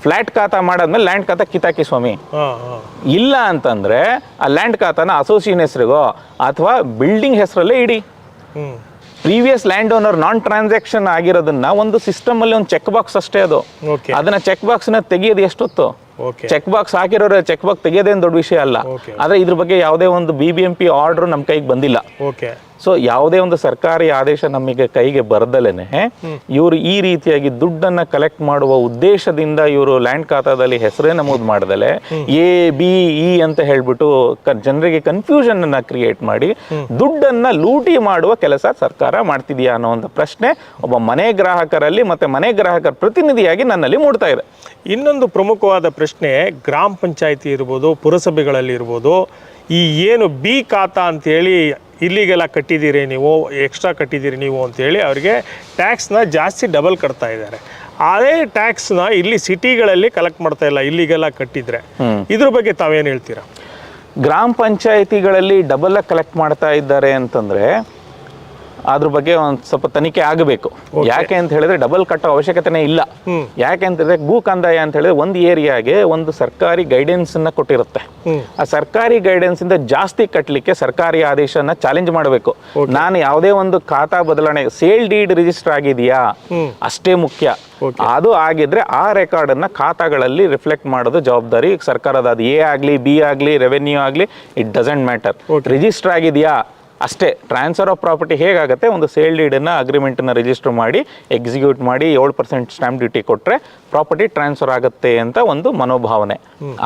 ಫ್ಲಾಟ್ ಖಾತಾ ಮಾಡಾದ್ಮೇಲೆ ಲ್ಯಾಂಡ್ ಖಾತಾ ಕಿತಾಕಿ ಸ್ವಾಮಿ. ಇಲ್ಲ ಅಂತಂದ್ರೆ ಆ ಲ್ಯಾಂಡ್ ಖಾತಾನ ಅಸೋಸಿಯೇಷನ್ ಹೆಸರಿಗೋ ಅಥವಾ ಬಿಲ್ಡಿಂಗ್ ಹೆಸರಲ್ಲೇ ಇಡಿ. ಪ್ರೀವಿಯಸ್ ಲ್ಯಾಂಡ್ ಓನರ್ ನಾನ್ ಟ್ರಾನ್ಸಾಕ್ಷನ್ ಆಗಿರೋದನ್ನ ಒಂದು ಸಿಸ್ಟಮ್ ಅಲ್ಲಿ ಒಂದು ಚೆಕ್ ಬಾಕ್ಸ್ ಅಷ್ಟೇ ಅದು. ಅದನ್ನ ಚೆಕ್ ಬಾಕ್ಸ್ ನ ತೆಗಿಯೋದು ಎಷ್ಟೊತ್ತು? ಚೆಕ್ ಬಾಕ್ಸ್ ಹಾಕಿರೋರು ಚೆಕ್ ಬಾಕ್ಸ್ ತೆಗಿಯೋದೇನು ದೊಡ್ಡ ವಿಷಯ ಅಲ್ಲ. ಆದ್ರೆ ಇದ್ರ ಬಗ್ಗೆ ಯಾವುದೇ ಒಂದು BBMP ಆರ್ಡರ್ ನಮ್ ಕೈಗೆ ಬಂದಿಲ್ಲ. ಸೊ ಯಾವುದೇ ಒಂದು ಸರ್ಕಾರಿ ಆದೇಶ ನಮಗೆ ಕೈಗೆ ಬರದಲೇನೆ ಇವರು ಈ ರೀತಿಯಾಗಿ ದುಡ್ಡನ್ನ ಕಲೆಕ್ಟ್ ಮಾಡುವ ಉದ್ದೇಶದಿಂದ ಇವರು ಲ್ಯಾಂಡ್ ಖಾತಾದಲ್ಲಿ ಹೆಸರೇ ನಮೂದು ಮಾಡದಲೆ A-B-E ಅಂತ ಹೇಳ್ಬಿಟ್ಟು ಜನರಿಗೆ ಕನ್ಫ್ಯೂಷನ್ ಅನ್ನ ಕ್ರಿಯೇಟ್ ಮಾಡಿ ದುಡ್ಡನ್ನ ಲೂಟಿ ಮಾಡುವ ಕೆಲಸ ಸರ್ಕಾರ ಮಾಡ್ತಿದ್ಯಾ ಅನ್ನೋ ಒಂದು ಪ್ರಶ್ನೆ ಒಬ್ಬ ಮನೆ ಗ್ರಾಹಕರಲ್ಲಿ ಮತ್ತೆ ಮನೆ ಗ್ರಾಹಕರ ಪ್ರತಿನಿಧಿಯಾಗಿ ನನ್ನಲ್ಲಿ ಮೂಡ್ತಾ ಇದೆ. ಇನ್ನೊಂದು ಪ್ರಮುಖವಾದ ಪ್ರಶ್ನೆ, ಗ್ರಾಮ ಪಂಚಾಯತಿ ಇರ್ಬೋದು, ಪುರಸಭೆಗಳಲ್ಲಿ ಇರ್ಬೋದು, ಈ ಏನು B ಖಾತಾ ಅಂತೇಳಿ ಇಲ್ಲಿಗೆಲ್ಲ ಕಟ್ಟಿದ್ದೀರಿ ನೀವು, ಎಕ್ಸ್ಟ್ರಾ ಕಟ್ಟಿದ್ದೀರಿ ನೀವು ಅಂತೇಳಿ ಅವರಿಗೆ ಟ್ಯಾಕ್ಸ್ನ ಜಾಸ್ತಿ ಡಬಲ್ ಕಟ್ತಾ ಇದ್ದಾರೆ. ಅದೇ ಟ್ಯಾಕ್ಸ್ನ ಇಲ್ಲಿ ಸಿಟಿಗಳಲ್ಲಿ ಕಲೆಕ್ಟ್ ಮಾಡ್ತಾ ಇಲ್ಲ, ಇಲ್ಲಿಗೆಲ್ಲ ಕಟ್ಟಿದ್ರೆ. ಇದ್ರ ಬಗ್ಗೆ ತಾವೇನು ಹೇಳ್ತೀರಾ? ಗ್ರಾಮ ಪಂಚಾಯತಿಗಳಲ್ಲಿ ಡಬಲ್ ಕಲೆಕ್ಟ್ ಮಾಡ್ತಾ ಇದ್ದಾರೆ ಅಂತಂದ್ರೆ ಅದ್ರ ಬಗ್ಗೆ ಒಂದು ಸ್ವಲ್ಪ ತನಿಖೆ ಆಗಬೇಕು. ಯಾಕೆ ಅಂತ ಹೇಳಿದ್ರೆ ಡಬಲ್ ಕಟ್ಟೋ ಅವಶ್ಯಕತೆನೇ ಇಲ್ಲ. ಯಾಕೆ ಅಂತ ಹೇಳಿದ್ರೆ ಭೂ ಕಂದಾಯ ಅಂತ ಹೇಳಿದ್ರೆ ಒಂದು ಏರಿಯಾಗೆ ಒಂದು ಸರ್ಕಾರಿ ಗೈಡೆನ್ಸ್ ಅನ್ನ ಕೊಟ್ಟಿರುತ್ತೆ. ಆ ಸರ್ಕಾರಿ ಗೈಡೆನ್ಸ್ ಇಂದ ಜಾಸ್ತಿ ಕಟ್ಟಲಿಕ್ಕೆ ಸರ್ಕಾರಿ ಆದೇಶನ ಚಾಲೆಂಜ್ ಮಾಡಬೇಕು. ನಾನು ಯಾವುದೇ ಒಂದು ಖಾತಾ ಬದಲಾವಣೆ, ಸೇಲ್ ಡೀಡ್ ರಿಜಿಸ್ಟರ್ ಆಗಿದೆಯಾ ಅಷ್ಟೇ ಮುಖ್ಯ. ಅದು ಆಗಿದ್ರೆ ಆ ರೆಕಾರ್ಡ್ ಅನ್ನ ಖಾತಾಗಳಲ್ಲಿ ರಿಫ್ಲೆಕ್ಟ್ ಮಾಡೋದು ಜವಾಬ್ದಾರಿ ಸರ್ಕಾರದ. ಅದು A ಆಗ್ಲಿ B ಆಗ್ಲಿ ರೆವೆನ್ಯೂ ಆಗ್ಲಿ, ಇಟ್ ಡಸಂಟ್ ಮ್ಯಾಟರ್. ರಿಜಿಸ್ಟರ್ ಆಗಿದೆಯಾ ಅಷ್ಟೇ. ಟ್ರಾನ್ಸ್ಫರ್ ಆಫ್ ಪ್ರಾಪರ್ಟಿ ಹೇಗಾಗುತ್ತೆ, ಒಂದು ಸೇಲ್ ಡೀಡನ್ನು ಅಗ್ರಿಮೆಂಟನ್ನು ರಿಜಿಸ್ಟರ್ ಮಾಡಿ ಎಕ್ಸಿಕ್ಯೂಟ್ ಮಾಡಿ 7% ಸ್ಟಾಂಪ್ ಡ್ಯೂಟಿ ಕೊಟ್ಟರೆ ಪ್ರಾಪರ್ಟಿ ಟ್ರಾನ್ಸ್ಫರ್ ಆಗುತ್ತೆ ಅಂತ ಒಂದು ಮನೋಭಾವನೆ.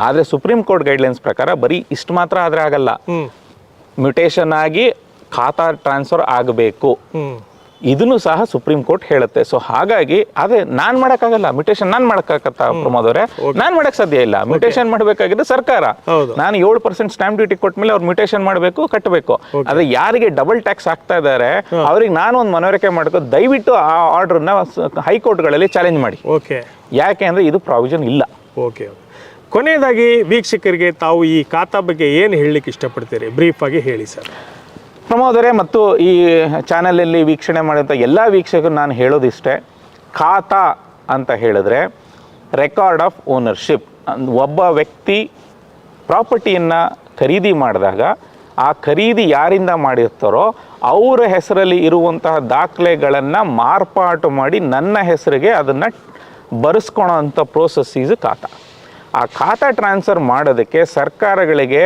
ಆದರೆ ಸುಪ್ರೀಂ ಕೋರ್ಟ್ ಗೈಡ್ಲೈನ್ಸ್ ಪ್ರಕಾರ ಬರೀ ಇಷ್ಟು ಮಾತ್ರ ಆದರೆ ಆಗಲ್ಲ. ಮ್ಯೂಟೇಷನ್ ಆಗಿ ಖಾತಾ ಟ್ರಾನ್ಸ್ಫರ್ ಆಗಬೇಕು. ಇದನ್ನು ಸಹ ಸುಪ್ರೀಂ ಕೋರ್ಟ್ ಹೇಳುತ್ತೆ. ಸೊ ಹಾಗಾಗಿ ಅದೇ ನಾನ್ ಮಾಡಕ್ಕಾಗಲ್ಲ, ಮ್ಯೂಟೇಷನ್ ನಾನ್ ಮಾಡಕ್ಕಾಗತ್ತಾ ಪ್ರಮೋದ್ ಅವರೇ? ನಾನ್ ಮಾಡಕ್ ಸಾಧ್ಯ ಇಲ್ಲ. ಮ್ಯೂಟೇಷನ್ ಮಾಡಬೇಕಾಗಿದ್ದು ಸರ್ಕಾರ. ನಾನು 7% ಸ್ಟಾಂಪ್ ಡ್ಯೂಟಿ ಕೊಟ್ಮೇಲೆ ಅವ್ರು ಮ್ಯೂಟೇಷನ್ ಮಾಡಬೇಕು, ಕಟ್ಟಬೇಕು. ಅದೇ ಯಾರಿಗೆ ಡಬಲ್ ಟ್ಯಾಕ್ಸ್ ಆಗ್ತಾ ಇದ್ದಾರೆ ಅವ್ರಿಗೆ ನಾನು ಒಂದು ಮನವರಿಕೆ ಮಾಡ್ಕೊ, ದಯವಿಟ್ಟು ಆ ಆರ್ಡರ್ನ ಹೈಕೋರ್ಟ್ಗಳಲ್ಲಿ ಚಾಲೆಂಜ್ ಮಾಡಿ. ಯಾಕೆ ಅಂದ್ರೆ ಇದು ಪ್ರಾವಿಷನ್ ಇಲ್ಲ. ಕೊನೆಯದಾಗಿ ವೀಕ್ಷಕರಿಗೆ ತಾವು ಈ ಖಾತಾ ಬಗ್ಗೆ ಏನು ಹೇಳಲಿಕ್ಕೆ ಇಷ್ಟಪಡ್ತೀರಿ? ಬ್ರೀಫಾಗಿ ಹೇಳಿ ಸರ್. ಪ್ರಮೋದರೇ ಮತ್ತು ಈ ಚಾನಲಲ್ಲಿ ವೀಕ್ಷಣೆ ಮಾಡಿದಂಥ ಎಲ್ಲ ವೀಕ್ಷಕರು ನಾನು ಹೇಳೋದಿಷ್ಟೇ, ಖಾತಾ ಅಂತ ಹೇಳಿದ್ರೆ ರೆಕಾರ್ಡ್ ಆಫ್ ಓನರ್ಶಿಪ್. ಒಬ್ಬ ವ್ಯಕ್ತಿ ಪ್ರಾಪರ್ಟಿಯನ್ನು ಖರೀದಿ ಮಾಡಿದಾಗ ಆ ಖರೀದಿ ಯಾರಿಂದ ಮಾಡಿರ್ತಾರೋ ಅವರ ಹೆಸರಲ್ಲಿ ಇರುವಂತಹ ದಾಖಲೆಗಳನ್ನು ಮಾರ್ಪಾಟು ಮಾಡಿ ನನ್ನ ಹೆಸರಿಗೆ ಅದನ್ನು ಬರೆಸ್ಕೊಳೋ ಅಂಥ ಪ್ರೋಸೆಸ್ ಈಸ್ ಖಾತಾ. ಆ ಖಾತಾ ಟ್ರಾನ್ಸ್ಫರ್ ಮಾಡೋದಕ್ಕೆ ಸರ್ಕಾರಗಳಿಗೆ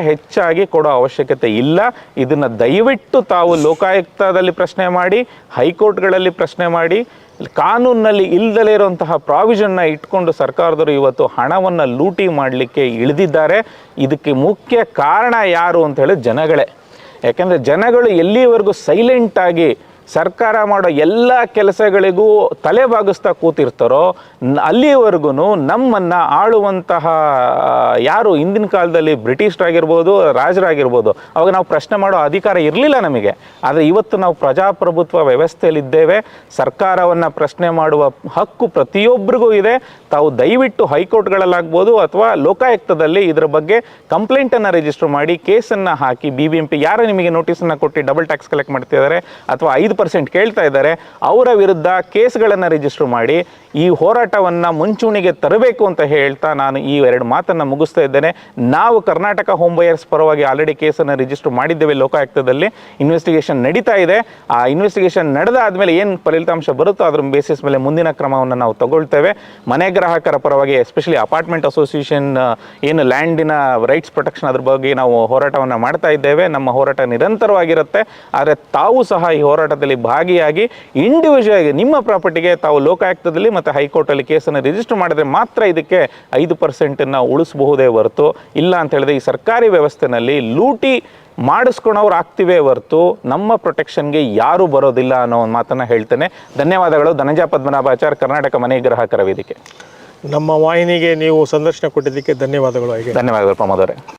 ಹೆಚ್ಚಾಗಿ ಕೊಡೋ ಅವಶ್ಯಕತೆ ಇಲ್ಲ. ಇದನ್ನು ದಯವಿಟ್ಟು ತಾವು ಲೋಕಾಯುಕ್ತದಲ್ಲಿ ಪ್ರಶ್ನೆ ಮಾಡಿ, ಹೈಕೋರ್ಟ್ಗಳಲ್ಲಿ ಪ್ರಶ್ನೆ ಮಾಡಿ, ಕಾನೂನಿನಲ್ಲಿ ಇಲ್ಲದಲೇ ಇರುವಂತಹ ಪ್ರಾವಿಷನ್ನ ಇಟ್ಕೊಂಡು ಸರ್ಕಾರದವರು ಇವತ್ತು ಹಣವನ್ನು ಲೂಟಿ ಮಾಡಲಿಕ್ಕೆ ಇಳಿದಿದ್ದಾರೆ. ಇದಕ್ಕೆ ಮುಖ್ಯ ಕಾರಣ ಯಾರು ಅಂತ ಹೇಳಿದ್ರೆ ಜನಗಳೇ. ಯಾಕೆಂದರೆ ಜನಗಳು ಎಲ್ಲಿವರೆಗೂ ಸೈಲೆಂಟಾಗಿ ಸರ್ಕಾರ ಮಾಡೋ ಎಲ್ಲ ಕೆಲಸಗಳಿಗೂ ತಲೆ ಬಾಗಿಸ್ತಾ ಕೂತಿರ್ತಾರೋ ಅಲ್ಲಿವರೆಗೂ ನಮ್ಮನ್ನು ಆಳುವಂತಹ ಯಾರು ಹಿಂದಿನ ಕಾಲದಲ್ಲಿ ಬ್ರಿಟಿಷರಾಗಿರ್ಬೋದು, ರಾಜರಾಗಿರ್ಬೋದು, ಅವಾಗ ನಾವು ಪ್ರಶ್ನೆ ಮಾಡೋ ಅಧಿಕಾರ ಇರಲಿಲ್ಲ ನಮಗೆ. ಆದರೆ ಇವತ್ತು ನಾವು ಪ್ರಜಾಪ್ರಭುತ್ವ ವ್ಯವಸ್ಥೆಯಲ್ಲಿದ್ದೇವೆ. ಸರ್ಕಾರವನ್ನು ಪ್ರಶ್ನೆ ಮಾಡುವ ಹಕ್ಕು ಪ್ರತಿಯೊಬ್ಬರಿಗೂ ಇದೆ. ತಾವು ದಯವಿಟ್ಟು ಹೈಕೋರ್ಟ್ಗಳಲ್ಲಾಗ್ಬೋದು ಅಥವಾ ಲೋಕಾಯುಕ್ತದಲ್ಲಿ ಇದರ ಬಗ್ಗೆ ಕಂಪ್ಲೇಂಟನ್ನು ರಿಜಿಸ್ಟರ್ ಮಾಡಿ, ಕೇಸನ್ನು ಹಾಕಿ, BBMP ಯಾರು ನಿಮಗೆ ನೋಟಿಸನ್ನು ಕೊಟ್ಟು ಡಬಲ್ ಟ್ಯಾಕ್ಸ್ ಕಲೆಕ್ಟ್ ಮಾಡ್ತಿದ್ದಾರೆ ಅಥವಾ 5% ಕೇಳ್ತಾ ಇದ್ದಾರೆ ಅವರ ವಿರುದ್ಧ ಕೇಸ್ಗಳನ್ನು ರಿಜಿಸ್ಟರ್ ಮಾಡಿ ಈ ಹೋರಾಟವನ್ನು ಮುಂಚೂಣಿಗೆ ತರಬೇಕು ಅಂತ ಹೇಳ್ತಾ ನಾನು ಈ 2 ಮಾತನ್ನು ಮುಗಿಸ್ತಾ ಇದ್ದೇನೆ. ನಾವು ಕರ್ನಾಟಕ ಹೋಮ್ ಬಯರ್ಸ್ ಪರವಾಗಿ ಆಲ್ರೆಡಿ ಕೇಸನ್ನು ರಿಜಿಸ್ಟರ್ ಮಾಡಿದ್ದೇವೆ ಲೋಕಾಯುಕ್ತದಲ್ಲಿ. ಇನ್ವೆಸ್ಟಿಗೇಷನ್ ನಡೀತಾ ಇದೆ. ಆ ಇನ್ವೆಸ್ಟಿಗೇಷನ್ ನಡೆದಾದ್ಮೇಲೆ ಏನು ಫಲಿತಾಂಶ ಬರುತ್ತೋ ಅದ್ರ ಬೇಸಿಸ್ ಮೇಲೆ ಮುಂದಿನ ಕ್ರಮವನ್ನು ನಾವು ತಗೊಳ್ತೇವೆ. ಮನೆ ಗ್ರಾಹಕರ ಪರವಾಗಿ ಎಸ್ಪೆಷಲಿ ಅಪಾರ್ಟ್ಮೆಂಟ್ ಅಸೋಸಿಯೇಷನ್ ಏನು ಲ್ಯಾಂಡಿನ ರೈಟ್ಸ್ ಪ್ರೊಟೆಕ್ಷನ್ ಅದ್ರ ಬಗ್ಗೆ ನಾವು ಹೋರಾಟವನ್ನು ಮಾಡ್ತಾ ಇದ್ದೇವೆ. ನಮ್ಮ ಹೋರಾಟ ನಿರಂತರವಾಗಿರುತ್ತೆ. ಆದರೆ ತಾವು ಸಹ ಈ ಹೋರಾಟದಲ್ಲಿ ಭಾಗಿಯಾಗಿ ಇಂಡಿವಿಜುವಲ್ ಆಗಿ ನಿಮ್ಮ ಪ್ರಾಪರ್ಟಿಗೆ ತಾವು ಲೋಕಾಯುಕ್ತದಲ್ಲಿ ಮತ್ತು ಹೈಕೋರ್ಟಲ್ಲಿ ಕೇಸನ್ನು ರಿಜಿಸ್ಟರ್ ಮಾಡಿದ್ರೆ ಮಾತ್ರ ಇದಕ್ಕೆ 5% ಉಳಿಸಬಹುದೇ ಹೊರತು ಇಲ್ಲ ಅಂತ ಹೇಳಿದ್ರೆ ಈ ಸರ್ಕಾರಿ ವ್ಯವಸ್ಥೆನಲ್ಲಿ ಲೂಟಿ ಮಾಡಿಸ್ಕೊಳೋರು ಆಗ್ತಿವೆ ಹೊರತು ನಮ್ಮ ಪ್ರೊಟೆಕ್ಷನ್ಗೆ ಯಾರೂ ಬರೋದಿಲ್ಲ ಅನ್ನೋ ಒಂದು ಮಾತನ್ನು ಹೇಳ್ತೇನೆ. ಧನ್ಯವಾದಗಳು. ಧನಂಜಯ ಪದ್ಮನಾಭಾಚಾರ್, ಕರ್ನಾಟಕ ಮನೆ ಗ್ರಾಹಕರ ವೇದಿಕೆ. ನಮ್ಮ ವಾಹಿನಿಗೆ ನೀವು ಸಂದರ್ಶನ ಕೊಟ್ಟಿದ್ದಕ್ಕೆ ಧನ್ಯವಾದಗಳು. ಧನ್ಯವಾದಗಳು ಪ್ರಮೋದ್ ಅವರೇ.